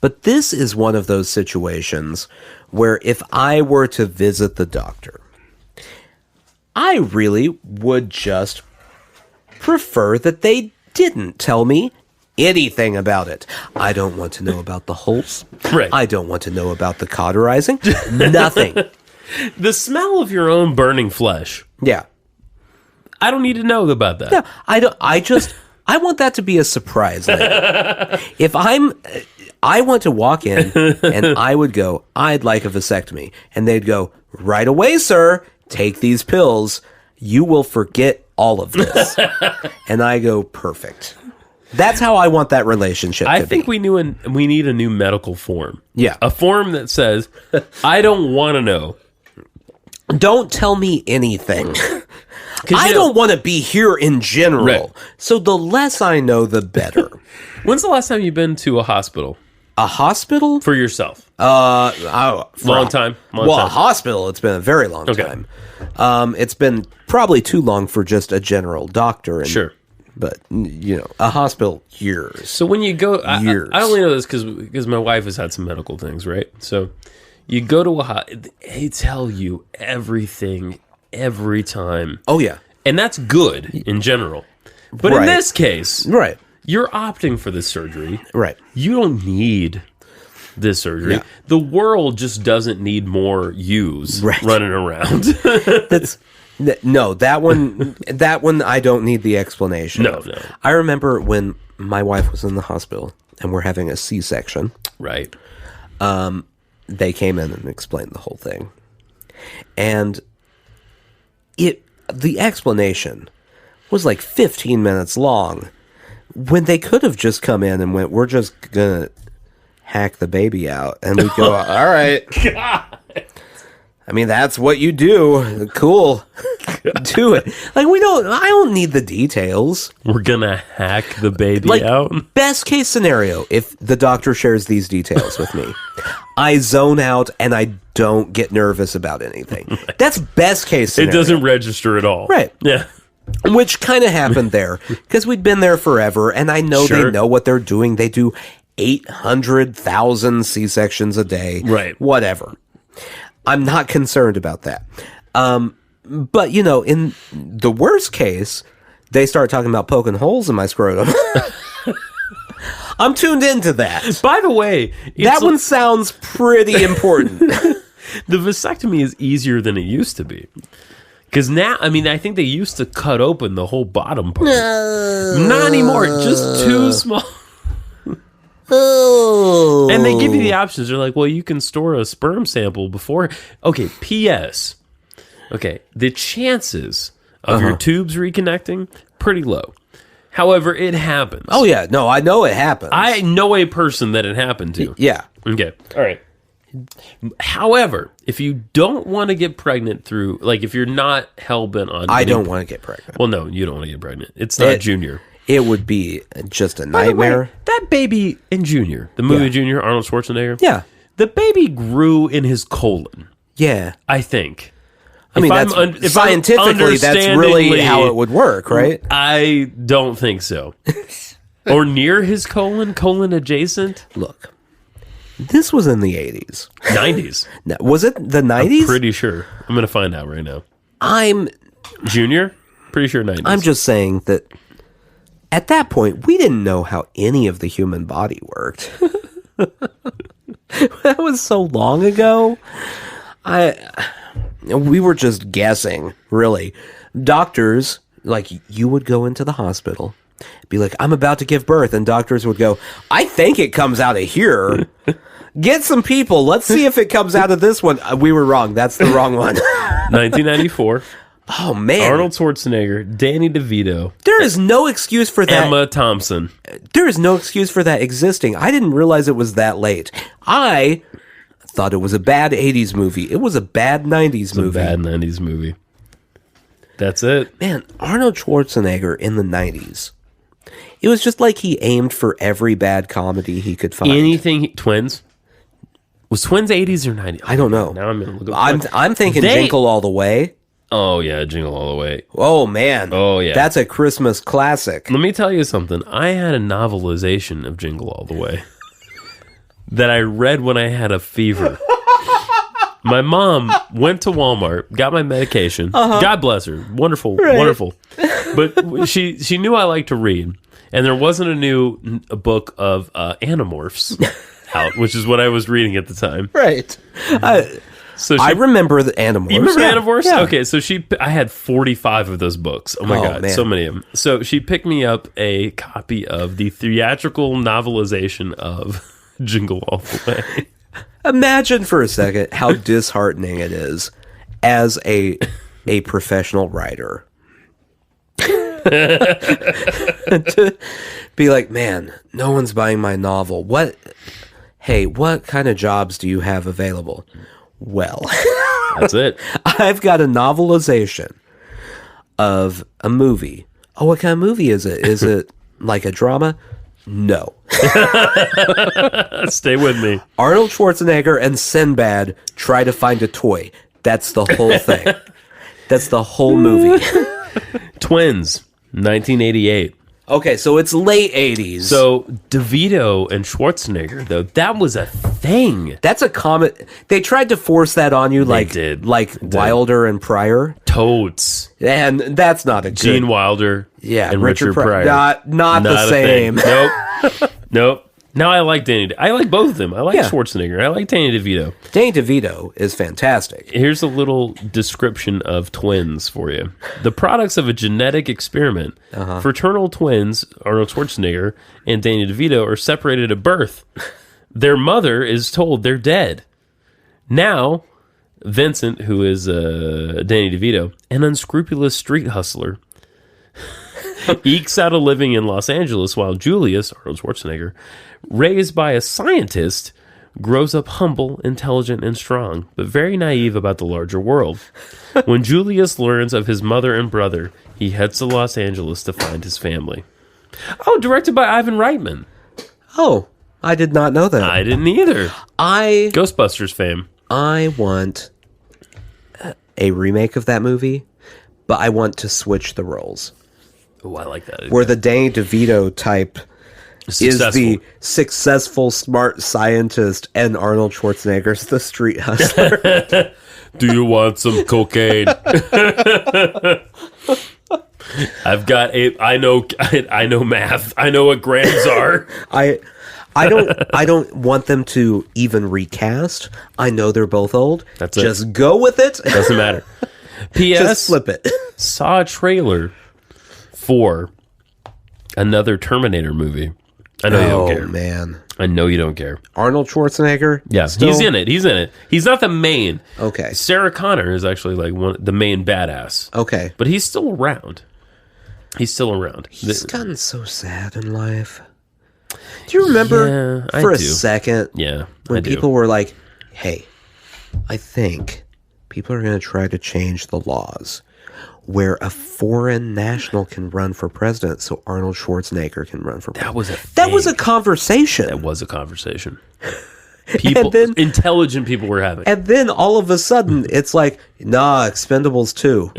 Speaker 1: But this is one of those situations where if I were to visit the doctor, I really would just prefer that they didn't tell me anything about it. I don't want to know about the holes.
Speaker 2: Right.
Speaker 1: I don't want to know about the cauterizing. Nothing.
Speaker 2: The smell of your own burning flesh.
Speaker 1: Yeah.
Speaker 2: I don't need to know about that.
Speaker 1: No, I don't. I want that to be a surprise later. If I want to walk in and I would go, "I'd like a vasectomy," and they'd go, "Right away, sir. Take these pills. You will forget all of this." And I go, "Perfect." That's how I want that relationship
Speaker 2: I
Speaker 1: to
Speaker 2: think
Speaker 1: be.
Speaker 2: we need a new medical form.
Speaker 1: Yeah.
Speaker 2: A form that says, "I don't want to know.
Speaker 1: Don't tell me anything. I don't want to be here in general.
Speaker 2: Right.
Speaker 1: So the less I know, the better."
Speaker 2: When's the last time you've been to a hospital?
Speaker 1: A hospital?
Speaker 2: For yourself?
Speaker 1: Long
Speaker 2: time.
Speaker 1: A hospital, it's been a very long time. It's been probably too long for just a general doctor.
Speaker 2: Sure.
Speaker 1: But, a hospital, years.
Speaker 2: So when you go...
Speaker 1: Years.
Speaker 2: I only know this because my wife has had some medical things, right? So you go to a hospital, they tell you everything every time.
Speaker 1: Oh, yeah.
Speaker 2: And that's good in general. But in this case...
Speaker 1: Right.
Speaker 2: You're opting for this surgery.
Speaker 1: Right.
Speaker 2: You don't need this surgery.
Speaker 1: Yeah.
Speaker 2: The world just doesn't need more yous running around.
Speaker 1: That one I don't need the explanation of.
Speaker 2: No.
Speaker 1: I remember when my wife was in the hospital and we're having a C-section.
Speaker 2: Right.
Speaker 1: They came in and explained the whole thing. And the explanation was like 15 minutes long. When they could have just come in and went, "We're just gonna hack the baby out," and we'd go, "All right."
Speaker 2: God.
Speaker 1: I mean, that's what you do. Cool. Do it. I don't need the details.
Speaker 2: We're gonna hack the baby out.
Speaker 1: Best case scenario, if the doctor shares these details with me, I zone out and I don't get nervous about anything. That's best case scenario.
Speaker 2: It doesn't register at all.
Speaker 1: Right.
Speaker 2: Yeah.
Speaker 1: Which kind of happened there because we'd been there forever, and I know they know what they're doing. They do 800,000 C-sections a day.
Speaker 2: Right.
Speaker 1: Whatever. I'm not concerned about that. But, in the worst case, they start talking about poking holes in my scrotum. I'm tuned into that.
Speaker 2: By the way,
Speaker 1: That one sounds pretty important.
Speaker 2: the vasectomy is easier than it used to be. Because now, I mean, I think they used to cut open the whole bottom part. Not anymore. Just too small. And they give you the options. They're like, well, you can store a sperm sample before. Okay, P.S. Okay, the chances of your tubes reconnecting, pretty low. However, it happens.
Speaker 1: Oh, yeah. No, I know it happens.
Speaker 2: I know a person that it happened to.
Speaker 1: Yeah.
Speaker 2: Okay. All right. However, if you don't want to get pregnant through, like if you're not hell-bent on...
Speaker 1: I don't want to get pregnant.
Speaker 2: Well, no, you don't want to get pregnant. It's not Junior.
Speaker 1: It would be just a nightmare.
Speaker 2: Way, that baby in Junior, the movie Junior, Arnold Schwarzenegger.
Speaker 1: Yeah.
Speaker 2: The baby grew in his colon.
Speaker 1: Yeah.
Speaker 2: I think.
Speaker 1: I mean, scientifically, that's really how it would work, right?
Speaker 2: I don't think so. Or near his colon adjacent.
Speaker 1: Look, this was in the 80s.
Speaker 2: 90s.
Speaker 1: Was it the 90s?
Speaker 2: I'm pretty sure. I'm going to find out right now. Junior? Pretty sure 90s.
Speaker 1: I'm just saying that at that point, we didn't know how any of the human body worked. That was so long ago. We were just guessing, really. Doctors, like, you would go into the hospital, be like, I'm about to give birth, and doctors would go, I think it comes out of here. Get some people. Let's see if it comes out of this one. We were wrong. That's the wrong one.
Speaker 2: 1994.
Speaker 1: Oh, man.
Speaker 2: Arnold Schwarzenegger, Danny DeVito.
Speaker 1: There is no excuse for that.
Speaker 2: Emma Thompson.
Speaker 1: There is no excuse for that existing. I didn't realize it was that late. I thought it was a bad 80s movie. It was a bad 90s movie.
Speaker 2: A bad 90s movie. That's it.
Speaker 1: Man, Arnold Schwarzenegger in the 90s. It was just like he aimed for every bad comedy he could find.
Speaker 2: Twins? Was Twins 80s or 90s?
Speaker 1: I don't know.
Speaker 2: Now I'm going to look up.
Speaker 1: I'm thinking Jingle All the Way.
Speaker 2: Oh, yeah, Jingle All the Way.
Speaker 1: Oh, man.
Speaker 2: Oh, yeah.
Speaker 1: That's a Christmas classic.
Speaker 2: Let me tell you something. I had a novelization of Jingle All the Way that I read when I had a fever. My mom went to Walmart, got my medication. God bless her. Wonderful, wonderful. But she knew I liked to read. And there wasn't a book of Animorphs out, which is what I was reading at the time.
Speaker 1: Right. I remember the Animorphs.
Speaker 2: You remember Animorphs? Yeah. Okay, so I had 45 of those books. Oh my God,
Speaker 1: man.
Speaker 2: So many of them. So she picked me up a copy of the theatrical novelization of Jingle All the Way.
Speaker 1: Imagine for a second how disheartening it is as a professional writer. To be like, man, no one's buying my novel. What kind of jobs do you have available? Well,
Speaker 2: that's it.
Speaker 1: I've got a novelization of a movie. Oh, what kind of movie is it? Is it like a drama? No.
Speaker 2: Stay with me.
Speaker 1: Arnold Schwarzenegger and Sinbad try to find a toy. That's the whole thing. That's the whole movie.
Speaker 2: Twins, 1988.
Speaker 1: Okay, so it's late 80s.
Speaker 2: So DeVito and Schwarzenegger, though, that was a thing.
Speaker 1: That's a common... They tried to force that on you like Wilder and Pryor.
Speaker 2: Totes.
Speaker 1: And that's not a good...
Speaker 2: Gene Wilder and Richard Pryor.
Speaker 1: Not the same.
Speaker 2: Nope. Now I like I like both of them. I like Schwarzenegger. I like Danny DeVito.
Speaker 1: Danny DeVito is fantastic.
Speaker 2: Here's a little description of twins for you. The products of a genetic experiment. Fraternal twins, Arnold Schwarzenegger and Danny DeVito, are separated at birth. Their mother is told they're dead. Now, Vincent, who is Danny DeVito, an unscrupulous street hustler, ekes out a living in Los Angeles, while Julius, Arnold Schwarzenegger, raised by a scientist, grows up humble, intelligent, and strong, but very naive about the larger world. When Julius learns of his mother and brother, he heads to Los Angeles to find his family. Oh, directed by Ivan Reitman.
Speaker 1: Oh, I did not know that.
Speaker 2: I didn't either. Ghostbusters fame.
Speaker 1: I want a remake of that movie, but I want to switch the roles.
Speaker 2: Oh, I like that.
Speaker 1: Where the Danny DeVito type is the successful, smart scientist, and Arnold Schwarzenegger's the street hustler.
Speaker 2: Do you want some cocaine? I know math. I know what grams are.
Speaker 1: I don't want them to even recast. I know they're both old.
Speaker 2: That's it.
Speaker 1: Just go with it.
Speaker 2: Doesn't matter. P.S.
Speaker 1: Just flip it.
Speaker 2: Saw a trailer for another Terminator movie. I know you don't care.
Speaker 1: Oh, man.
Speaker 2: I know you don't care.
Speaker 1: Arnold Schwarzenegger?
Speaker 2: Yeah,
Speaker 1: still?
Speaker 2: he's in it. He's not the main.
Speaker 1: Okay.
Speaker 2: Sarah Connor is actually like the main badass.
Speaker 1: Okay.
Speaker 2: But he's still around. He's
Speaker 1: gotten so sad in life. Do you remember for a second when people were like, hey, I think people are going to try to change the laws where a foreign national can run for president so Arnold Schwarzenegger can run for president. That was a conversation.
Speaker 2: That was a conversation. Intelligent people were having.
Speaker 1: And then all of a sudden, it's like, nah, Expendables 2.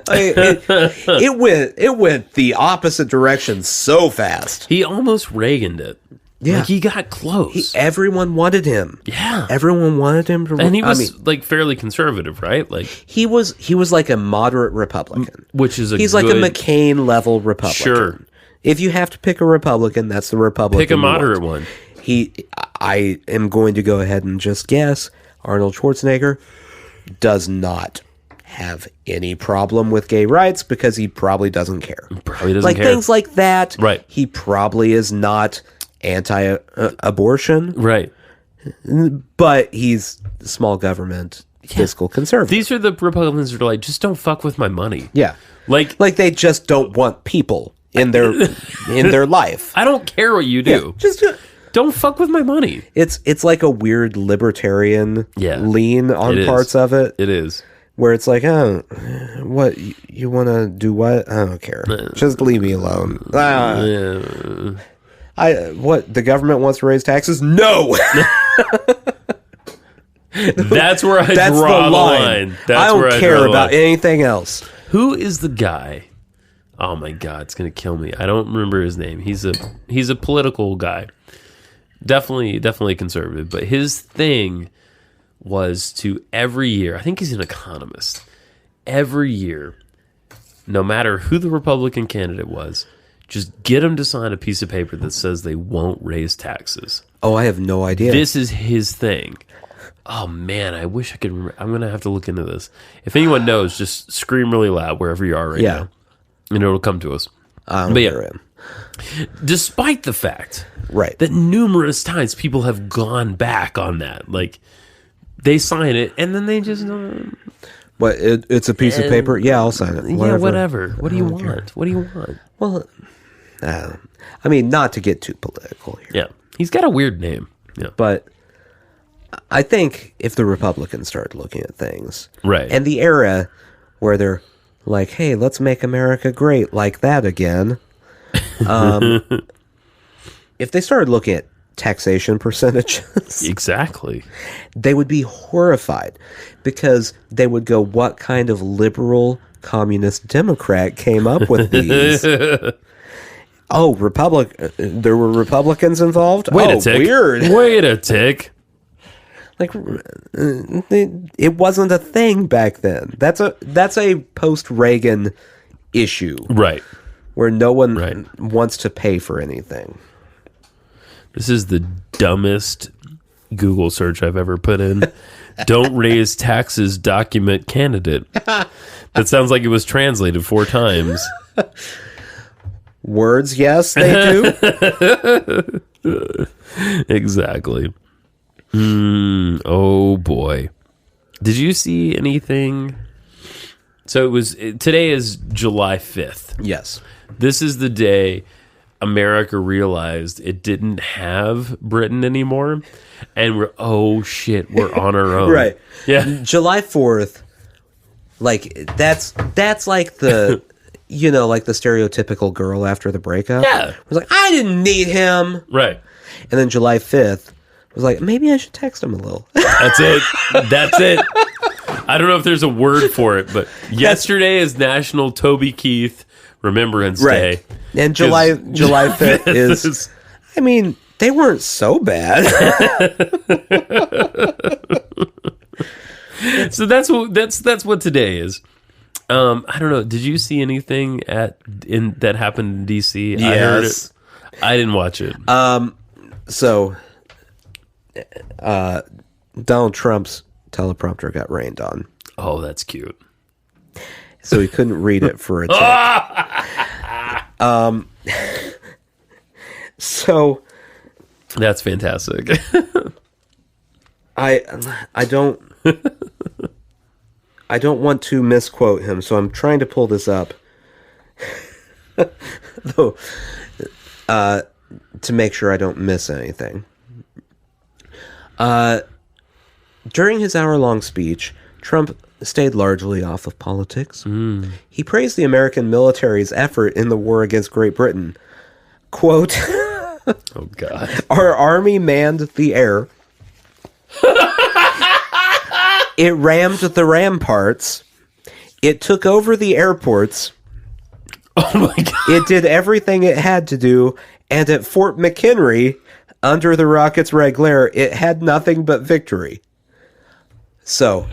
Speaker 1: It went the opposite direction so fast.
Speaker 2: He almost Reaganed it.
Speaker 1: Yeah,
Speaker 2: like he got close.
Speaker 1: Everyone wanted him.
Speaker 2: Yeah,
Speaker 1: everyone wanted him to.
Speaker 2: And he was like fairly conservative, right? Like
Speaker 1: he was like a moderate Republican,
Speaker 2: which is
Speaker 1: he's like a McCain level Republican.
Speaker 2: Sure,
Speaker 1: if you have to pick a Republican, that's the Republican.
Speaker 2: Pick a moderate one.
Speaker 1: I am going to go ahead and just guess Arnold Schwarzenegger does not have any problem with gay rights because he probably doesn't care.
Speaker 2: Like
Speaker 1: things like that.
Speaker 2: Right.
Speaker 1: He probably is not anti-abortion.
Speaker 2: Right.
Speaker 1: But he's small government, fiscal conservative.
Speaker 2: These are the Republicans that are like, just don't fuck with my money.
Speaker 1: Yeah.
Speaker 2: Like
Speaker 1: they just don't want people in their life.
Speaker 2: I don't care what you do.
Speaker 1: Yeah, just
Speaker 2: don't fuck with my money.
Speaker 1: It's like a weird libertarian lean on parts of it.
Speaker 2: It is.
Speaker 1: Where it's like, oh, what, you want to do what? I don't care. Just leave me alone. What, the government wants to raise taxes? No!
Speaker 2: That's where I draw the line.
Speaker 1: I don't care about anything else.
Speaker 2: Who is the guy? Oh my God, it's going to kill me. I don't remember his name. He's a political guy. Definitely conservative. But his thing was to every year, I think he's an economist, every year, no matter who the Republican candidate was, just get him to sign a piece of paper that says they won't raise taxes.
Speaker 1: Oh, I have no idea.
Speaker 2: This is his thing. Oh man, I wish I could remember. I'm going to have to look into this. If anyone knows, just scream really loud wherever you are right now. And it'll come to us. Despite the fact that numerous times people have gone back on that, like, they sign it, and then they just...
Speaker 1: What, it's a piece of paper? Yeah, I'll sign it.
Speaker 2: Whatever. Yeah, whatever. What do you want? What do you want?
Speaker 1: Well, I mean, not to get too political here.
Speaker 2: Yeah. He's got a weird name. Yeah.
Speaker 1: But I think if the Republicans start looking at things...
Speaker 2: Right.
Speaker 1: And the era where they're like, hey, let's make America great like that again. If they started looking at taxation percentages.
Speaker 2: Exactly.
Speaker 1: They would be horrified because they would go, what kind of liberal communist Democrat came up with these? Oh, there were Republicans involved?
Speaker 2: Wait a tick.
Speaker 1: Weird.
Speaker 2: Wait a tick.
Speaker 1: Like, it wasn't a thing back then. That's a post-Reagan issue.
Speaker 2: Right.
Speaker 1: Where no one wants to pay for anything.
Speaker 2: This is the dumbest Google search I've ever put in. Don't raise taxes document candidate. That sounds like it was translated 4 times.
Speaker 1: Words, yes, they
Speaker 2: do. Exactly. Oh boy. Did you see anything? So today is July 5th.
Speaker 1: Yes.
Speaker 2: This is the day America realized it didn't have Britain anymore, and we're on our own.
Speaker 1: Right.
Speaker 2: Yeah.
Speaker 1: July 4th, like that's like the like the stereotypical girl after the breakup.
Speaker 2: Yeah.
Speaker 1: It was like, I didn't need him.
Speaker 2: Right.
Speaker 1: And then July 5th was like, maybe I should text him a little.
Speaker 2: That's it. That's it. I don't know if there's a word for it, but yesterday is National Toby Keith Remembrance Day.
Speaker 1: And July 5th is, I mean, they weren't so bad.
Speaker 2: So that's what today is. I don't know. Did you see anything that happened in DC?
Speaker 1: Yes.
Speaker 2: I heard it. I didn't watch it.
Speaker 1: So, Donald Trump's teleprompter got rained on.
Speaker 2: Oh, that's cute.
Speaker 1: So he couldn't read it for a tick. So
Speaker 2: that's fantastic.
Speaker 1: I don't want to misquote him, so I'm trying to pull this up. Though, to make sure I don't miss anything. During his hour-long speech, Trump stayed largely off of politics. He praised the American military's effort in the war against Great Britain. Quote,
Speaker 2: oh, God.
Speaker 1: Our army manned the air. It rammed the ramparts. It took over the airports.
Speaker 2: Oh, my God.
Speaker 1: It did everything it had to do. And at Fort McHenry, under the rocket's red glare, it had nothing but victory. So,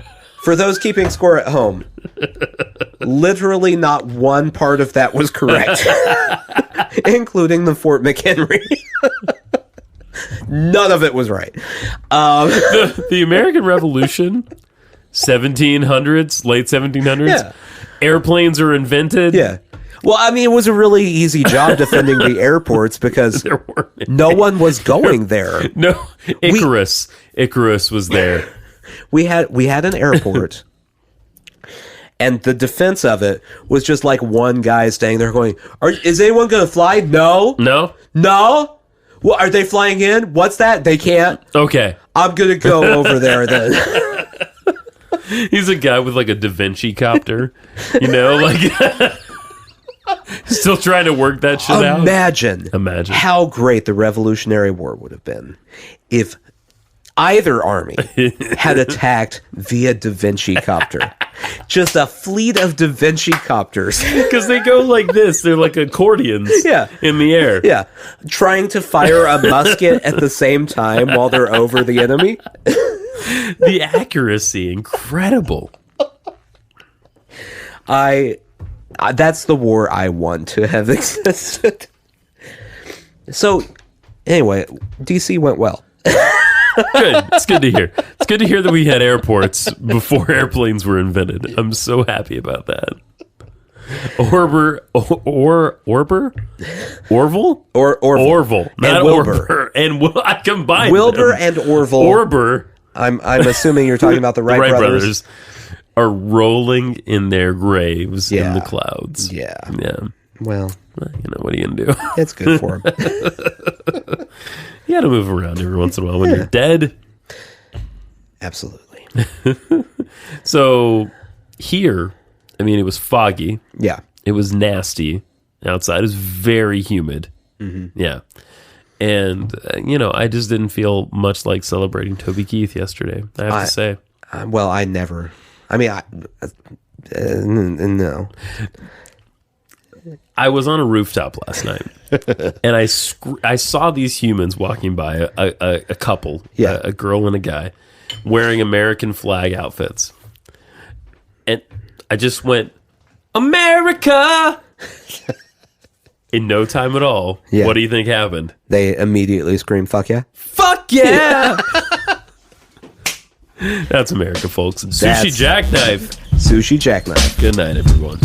Speaker 1: for those keeping score at home, literally not one part of that was correct, including the Fort McHenry. None of it was right.
Speaker 2: The American Revolution, 1700s, late 1700s,
Speaker 1: Yeah.
Speaker 2: Airplanes are invented.
Speaker 1: Yeah. Well, I mean, it was a really easy job defending the airports because no one was going there.
Speaker 2: No, Icarus was there.
Speaker 1: We had an airport, and the defense of it was just like one guy staying there going, is anyone going to fly? No.
Speaker 2: No?
Speaker 1: No? Well, are they flying in? What's that? They can't?
Speaker 2: Okay.
Speaker 1: I'm going to go over there then.
Speaker 2: He's a guy with like a Da Vinci copter, you know, like still trying to work that shit out.
Speaker 1: Imagine how great the Revolutionary War would have been if either army had attacked via Da Vinci copter. Just a fleet of Da Vinci copters.
Speaker 2: Because they go like this. They're like accordions in the air.
Speaker 1: Yeah. Trying to fire a musket at the same time while they're over the enemy.
Speaker 2: The accuracy, incredible.
Speaker 1: That's the war I want to have existed. So, anyway, DC went well.
Speaker 2: Good. It's good to hear. It's good to hear that we had airports before airplanes were invented. I'm so happy about that. Orville?
Speaker 1: Orville?
Speaker 2: Not
Speaker 1: Wilbur.
Speaker 2: Orber. And I combined
Speaker 1: Wilbur
Speaker 2: them.
Speaker 1: and Orville.
Speaker 2: Orber.
Speaker 1: I'm assuming you're talking about the Wright brothers.
Speaker 2: Are rolling in their graves in the clouds.
Speaker 1: Yeah.
Speaker 2: Yeah.
Speaker 1: Well,
Speaker 2: you know, what are you going to do?
Speaker 1: It's good for them.
Speaker 2: You got to move around every once in a while when you're dead.
Speaker 1: Absolutely.
Speaker 2: So here, I mean, it was foggy.
Speaker 1: Yeah.
Speaker 2: It was nasty outside. It was very humid.
Speaker 1: Mm-hmm.
Speaker 2: Yeah. And, you know, I just didn't feel much like celebrating Toby Keith yesterday, I have to say.
Speaker 1: Well, I never... I mean, no.
Speaker 2: I was on a rooftop last night, and I saw these humans walking by, a couple, a girl and a guy, wearing American flag outfits. And I just went, America! In no time at all, what do you think happened?
Speaker 1: They immediately scream, fuck yeah?
Speaker 2: Fuck yeah! That's America, folks. Sushi Jackknife.
Speaker 1: Sushi Jackknife.
Speaker 2: Good night, everyone.